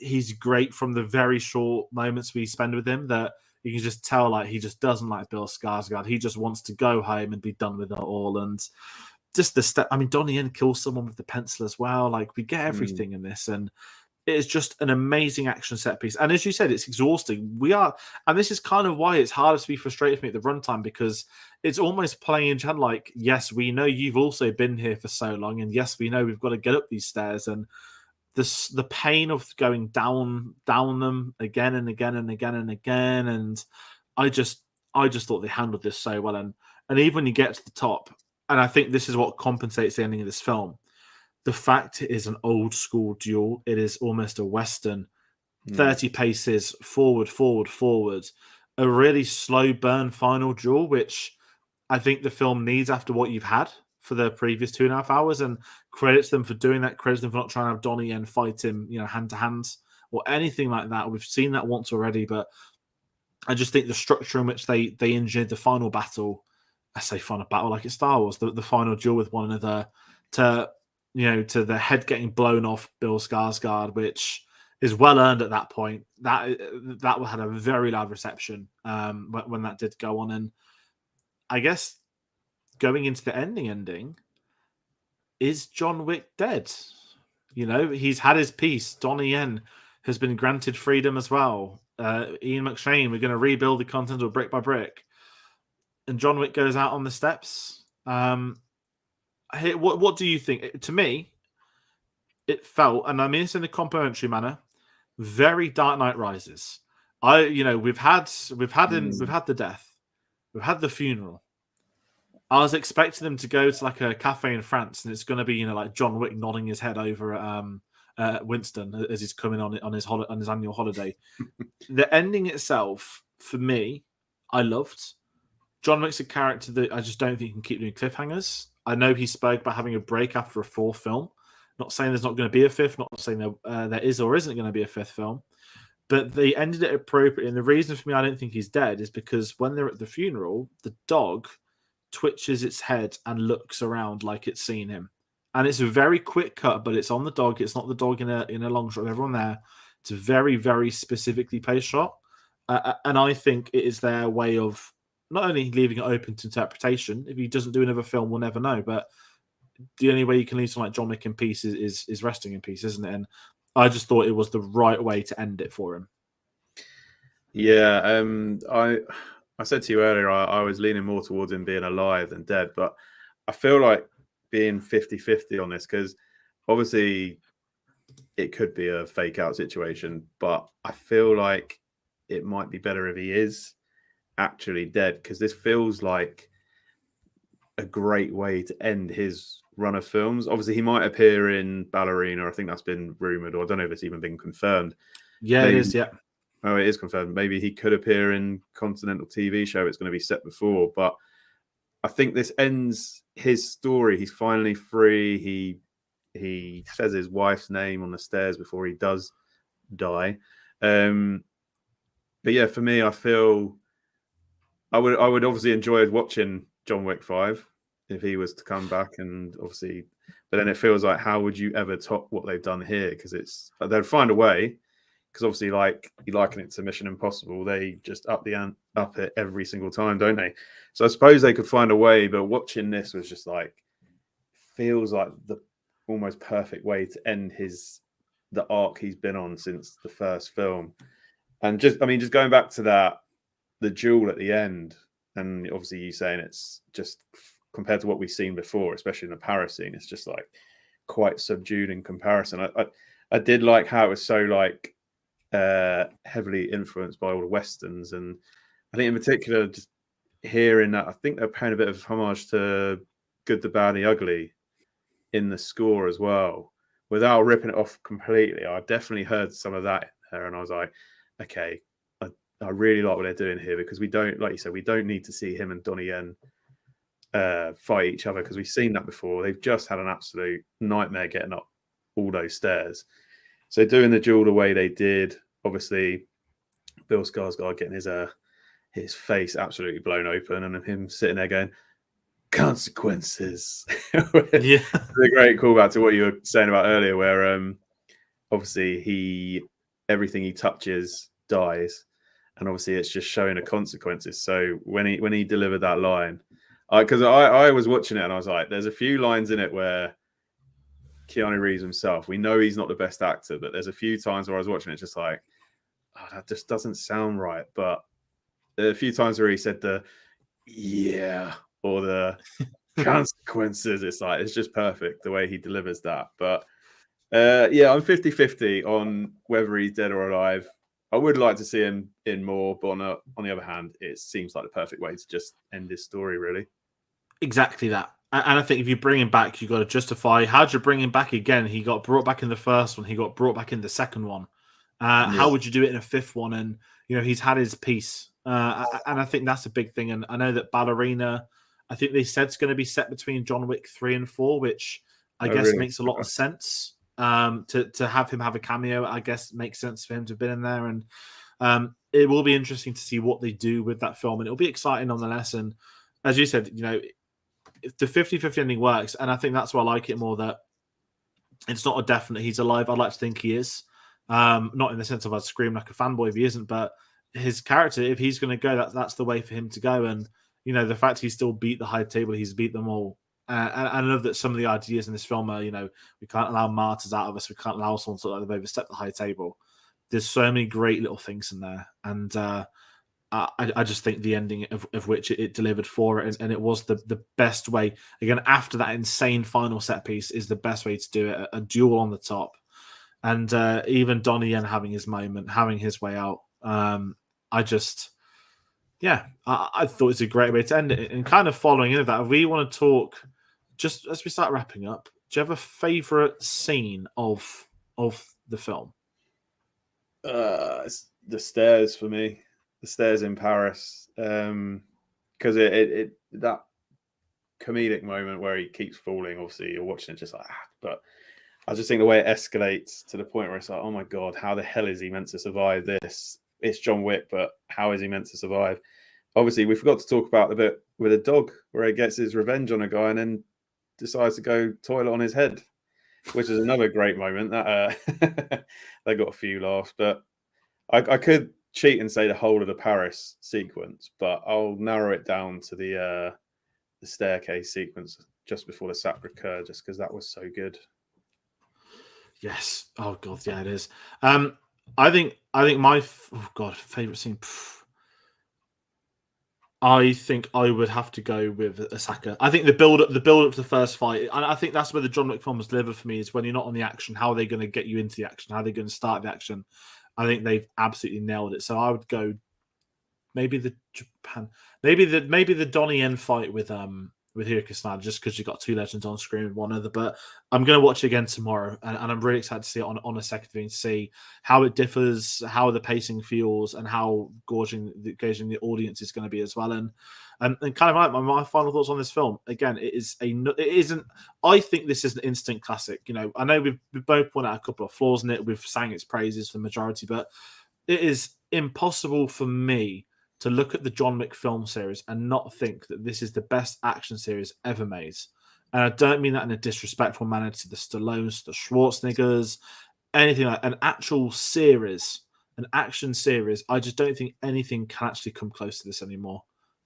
he's great from the very short moments we spend with him. That you can just tell, like he just doesn't like Bill Skarsgård. He just wants to go home and be done with it all, and. Just the step. I mean, Donnie Yen kills someone with the pencil as well. Like we get everything in this, and it is just an amazing action set piece. And as you said, it's exhausting. And this is kind of why it's harder to be frustrated for me at the runtime, because it's almost playing in hand. Like, yes, we know you've also been here for so long, and yes, we know we've got to get up these stairs, and the pain of going down them again and again and again and again. And I just thought they handled this so well, and even when you get to the top. And I think this is what compensates the ending of this film. The fact it is an old school duel. It is almost a Western. 30 paces forward. A really slow burn final duel, which I think the film needs after what you've had for the previous 2.5 hours. And credits them for doing that. Credits them for not trying to have Donnie Yen fight him, hand to hand or anything like that. We've seen that once already, but I just think the structure in which they engineered the final battle. I say final battle like it's Star Wars, the final duel with one another, to the head getting blown off Bill Skarsgård, which is well earned at that point. That had a very loud reception when that did go on, and I guess going into the ending, is John Wick dead? He's had his piece. Donnie Yen has been granted freedom as well. Ian McShane, we're going to rebuild the Continental brick by brick. And John Wick goes out on the steps. What do you think? To me, it felt, and I mean this in a complimentary manner, very Dark Knight Rises. We've had the death, we've had the funeral. I was expecting them to go to like a cafe in France, and it's going to be like John Wick nodding his head over at Winston as he's coming on his annual holiday. The ending itself, for me, I loved. John Wick's a character that I just don't think can keep doing cliffhangers. I know he spoke about having a break after a fourth film. Not saying there's not going to be a fifth, not saying there is or isn't going to be a fifth film, but they ended it appropriately. And the reason for me I don't think he's dead is because when they're at the funeral, the dog twitches its head and looks around like it's seen him. And it's a very quick cut, but it's on the dog. It's not the dog in a long shot of everyone there. It's a very, very specifically placed shot. And I think it is their way of not only leaving it open to interpretation. If he doesn't do another film, we'll never know. But the only way you can leave someone like John Wick in peace is resting in peace, isn't it? And I just thought it was the right way to end it for him. Yeah, I said to you earlier, I was leaning more towards him being alive than dead, but I feel like being 50-50 on this, because obviously it could be a fake out situation, but I feel like it might be better if he is actually dead, because this feels like a great way to end his run of films. Obviously, he might appear in Ballerina. I think that's been rumored, or I don't know if it's even been confirmed. Yeah, Maybe, it is. Yeah. Oh, it is confirmed. Maybe he could appear in Continental TV show. It's going to be set before, but I think this ends his story. He's finally free. He says his wife's name on the stairs before he does die. But yeah, for me, I feel I would obviously enjoy watching John Wick 5 if he was to come back, and obviously, but then it feels like, how would you ever top what they've done here? Because they'd find a way. Because obviously, like you liken it to Mission Impossible, they just up it every single time, don't they? So I suppose they could find a way, but watching this was just like, feels like the almost perfect way to end the arc he's been on since the first film. And just going back to that, the duel at the end, and obviously you saying it's just compared to what we've seen before, especially in the Paris scene, it's just like quite subdued in comparison. I did like how it was so like heavily influenced by all the westerns, and I think in particular just hearing that, I think they're paying a bit of homage to Good, the Bad, and the Ugly in the score as well, without ripping it off completely. I definitely heard some of that in there, and I was like, okay, I really like what they're doing here, because we don't, like you said, we don't need to see him and Donnie Yen fight each other, because we've seen that before. They've just had an absolute nightmare getting up all those stairs. So doing the duel the way they did, obviously Bill Skarsgård getting his face absolutely blown open, and him sitting there going, consequences. Yeah. It's a great callback to what you were saying about earlier, where obviously everything he touches dies, and obviously it's just showing the consequences. So when he delivered that line, because I was watching it and I was like, there's a few lines in it where Keanu Reeves himself, we know he's not the best actor, but there's a few times where I was watching it just like, oh, that just doesn't sound right. But a few times where he said the yeah or the consequences, it's just perfect the way he delivers that. But yeah, I'm 50-50 on whether he's dead or alive. I would like to see him in more, but on the other hand, it seems like the perfect way to just end this story, really. Exactly that. And I think if you bring him back, you've got to justify how do you bring him back again? He got brought back in the first one. He got brought back in the second one. How would you do it in a fifth one? And, he's had his piece. And I think that's a big thing. And I know that Ballerina, I think they said it's going to be set between John Wick 3 and 4, which I guess really? makes a lot of sense. To have him have a cameo, I guess makes sense for him to have been in there. And it will be interesting to see what they do with that film. And it'll be exciting nonetheless. And as you said, if the 50-50 ending works, and I think that's why I like it more, that it's not a definite he's alive. I'd like to think he is. Not in the sense of I'd scream like a fanboy if he isn't, but his character, if he's going to go, that's the way for him to go. And, the fact he still beat the high table, he's beat them all. And I love that some of the ideas in this film are, we can't allow martyrs out of us. We can't allow someone to like they've overstepped the high table. There's so many great little things in there. And, I just think the ending of which it delivered for it, and it was the best way. Again, after that insane final set piece is the best way to do it. A duel on the top, and even Donnie Yen having his moment, having his way out. I thought it's a great way to end it. And kind of following into that, if we want to talk, just as we start wrapping up, do you have a favorite scene of the film? It's the stairs for me. The stairs in Paris. because it that comedic moment where he keeps falling. Obviously, you're watching it just like, but I just think the way it escalates to the point where it's like, oh my god, how the hell is he meant to survive this? It's John Wick, but how is he meant to survive? Obviously, we forgot to talk about the bit with a dog where he gets his revenge on a guy and then decides to go toilet on his head, which is another great moment. That they got a few laughs, but I could cheat and say the whole of the Paris sequence, but I'll narrow it down to the staircase sequence just before the Sacre-Cœur, just because that was so good. Yes. Oh god, yeah, it is. I think my favorite scene. I think I would have to go with Asaka. I think the build up to the first fight, and I think that's where the John Wick films deliver for me, is when you're not on the action. How are they going to get you into the action? How are they going to start the action? I think they've absolutely nailed it. So I would go maybe the Donnie Yen fight with Hiroko Sanada, just because you've got two legends on screen with one other. But I'm going to watch it again tomorrow, and I'm really excited to see it on a second viewing, see how it differs, how the pacing feels, and how engaging the audience is going to be as well. And kind of like my final thoughts on this film. Again, it isn't. I think this is an instant classic. You know, I know we've both pointed out a couple of flaws in it. We've sang its praises for the majority, but it is impossible for me to look at the John Wick film series and not think that this is the best action series ever made. And I don't mean that in a disrespectful manner to the Stallones, the Schwarzeneggers, anything like an actual series, an action series. I just don't think anything can actually come close to this anymore.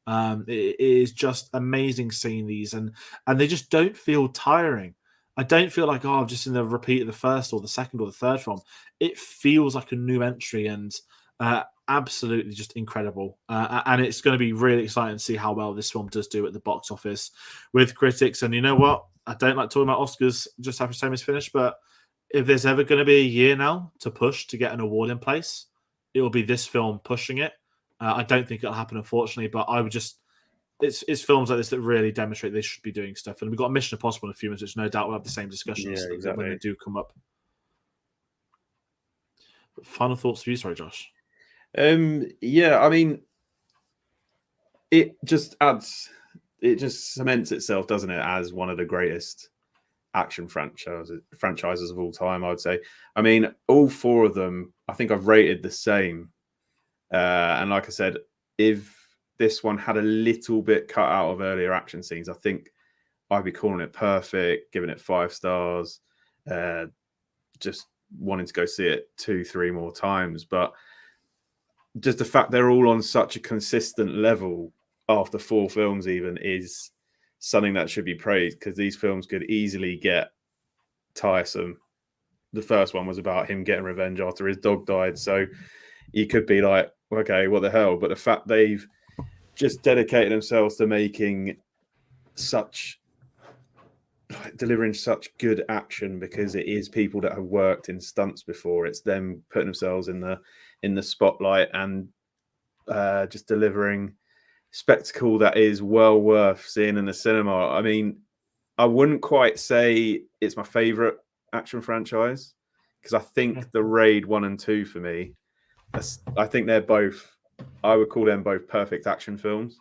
It is just amazing seeing these, and they just don't feel tiring. I don't feel like, I'm just in the repeat of the first or the second or the third film. It feels like a new entry, and absolutely just incredible. And it's going to be really exciting to see how well this film does do at the box office with critics. And you know what? I don't like talking about Oscars just after time is finished, but if there's ever going to be a year now to push to get an award in place, it will be this film pushing it. I don't think it'll happen, unfortunately, but I would just. It's films like this that really demonstrate they should be doing stuff. And we've got Mission Impossible in a few minutes, which no doubt will have the same discussions when they do come up. But final thoughts for you, sorry, Josh. Yeah, I mean, it just cements itself, doesn't it, as one of the greatest action franchises of all time, I would say. I mean, all four of them, I think I've rated the same. And like I said, if this one had a little bit cut out of earlier action scenes, I think I'd be calling it perfect, giving it 5 stars, just wanting to go see it 2-3 more times. But just the fact they're all on such a consistent level after 4 films even is something that should be praised, because these films could easily get tiresome. The first one was about him getting revenge after his dog died, so you could be like, okay, what the hell? But the fact they've just dedicated themselves to making delivering such good action, because it is people that have worked in stunts before. It's them putting themselves in the spotlight and just delivering spectacle that is well worth seeing in the cinema. I mean, I wouldn't quite say it's my favorite action franchise, because I think the Raid 1 and 2 for me, I think they're both, I would call them both perfect action films,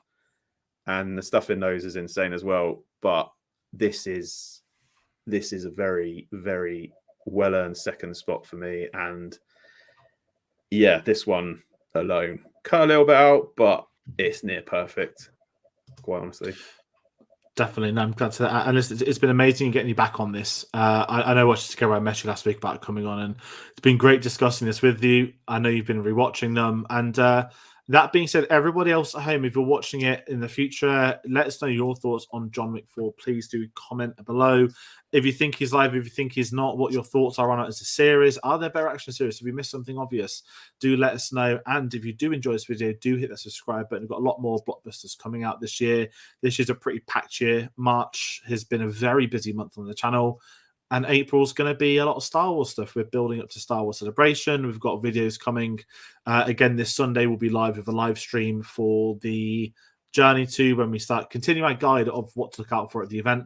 and the stuff in those is insane as well. But this is a very, very well-earned second spot for me. And yeah, this one alone cut a little bit out, but it's near perfect, quite honestly. Definitely, no, I'm glad to that. And it's been amazing getting you back on this. I know watched together. I met you last week about coming on, and it's been great discussing this with you. I know you've been rewatching them, and that being said, everybody else at home, if you're watching it in the future, let us know your thoughts on John Wick 4. Please do comment below. If you think he's live, if you think he's not, what your thoughts are on it as a series. Are there better action series? If we missed something obvious, do let us know. And if you do enjoy this video, do hit that subscribe button. We've got a lot more blockbusters coming out this year. This year's a pretty packed year. March has been a very busy month on the channel. And April's going to be a lot of Star Wars stuff. We're building up to Star Wars Celebration. We've got videos coming. Again, this Sunday we'll be live with a live stream for the Journey to, when we start continuing our guide of what to look out for at the event.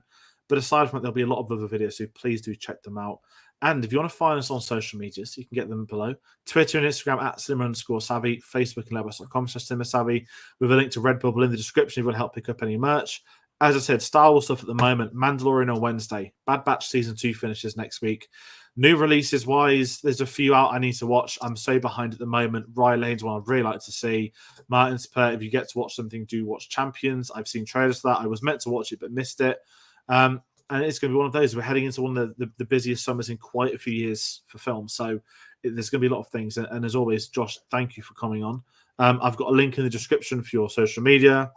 But aside from it, there'll be a lot of other videos, so please do check them out. And if you want to find us on social media, so you can get them below. Twitter and Instagram at cinema_savvy, Facebook and letterboxd.com/cinemasavvy, with a link to Redbubble in the description if you want to help pick up any merch. As I said, Star Wars stuff at the moment. Mandalorian on Wednesday. Bad Batch Season 2 finishes next week. New releases wise, there's a few out I need to watch. I'm so behind at the moment. Rye Lane's one I'd really like to see. Martin's Pert, if you get to watch something, do watch Champions. I've seen trailers for that. I was meant to watch it but missed it. And it's going to be one of those. We're heading into one of the busiest summers in quite a few years for film. So there's going to be a lot of things. And as always, Josh, thank you for coming on. I've got a link in the description for your social media.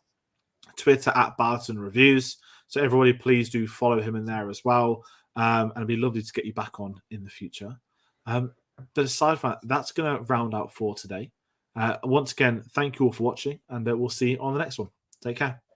Twitter at Barton Reviews. So everybody, please do follow him in there as well. And it'd be lovely to get you back on in the future. But aside from that, that's going to round out for today. Once again, thank you all for watching, and we'll see you on the next one. Take care.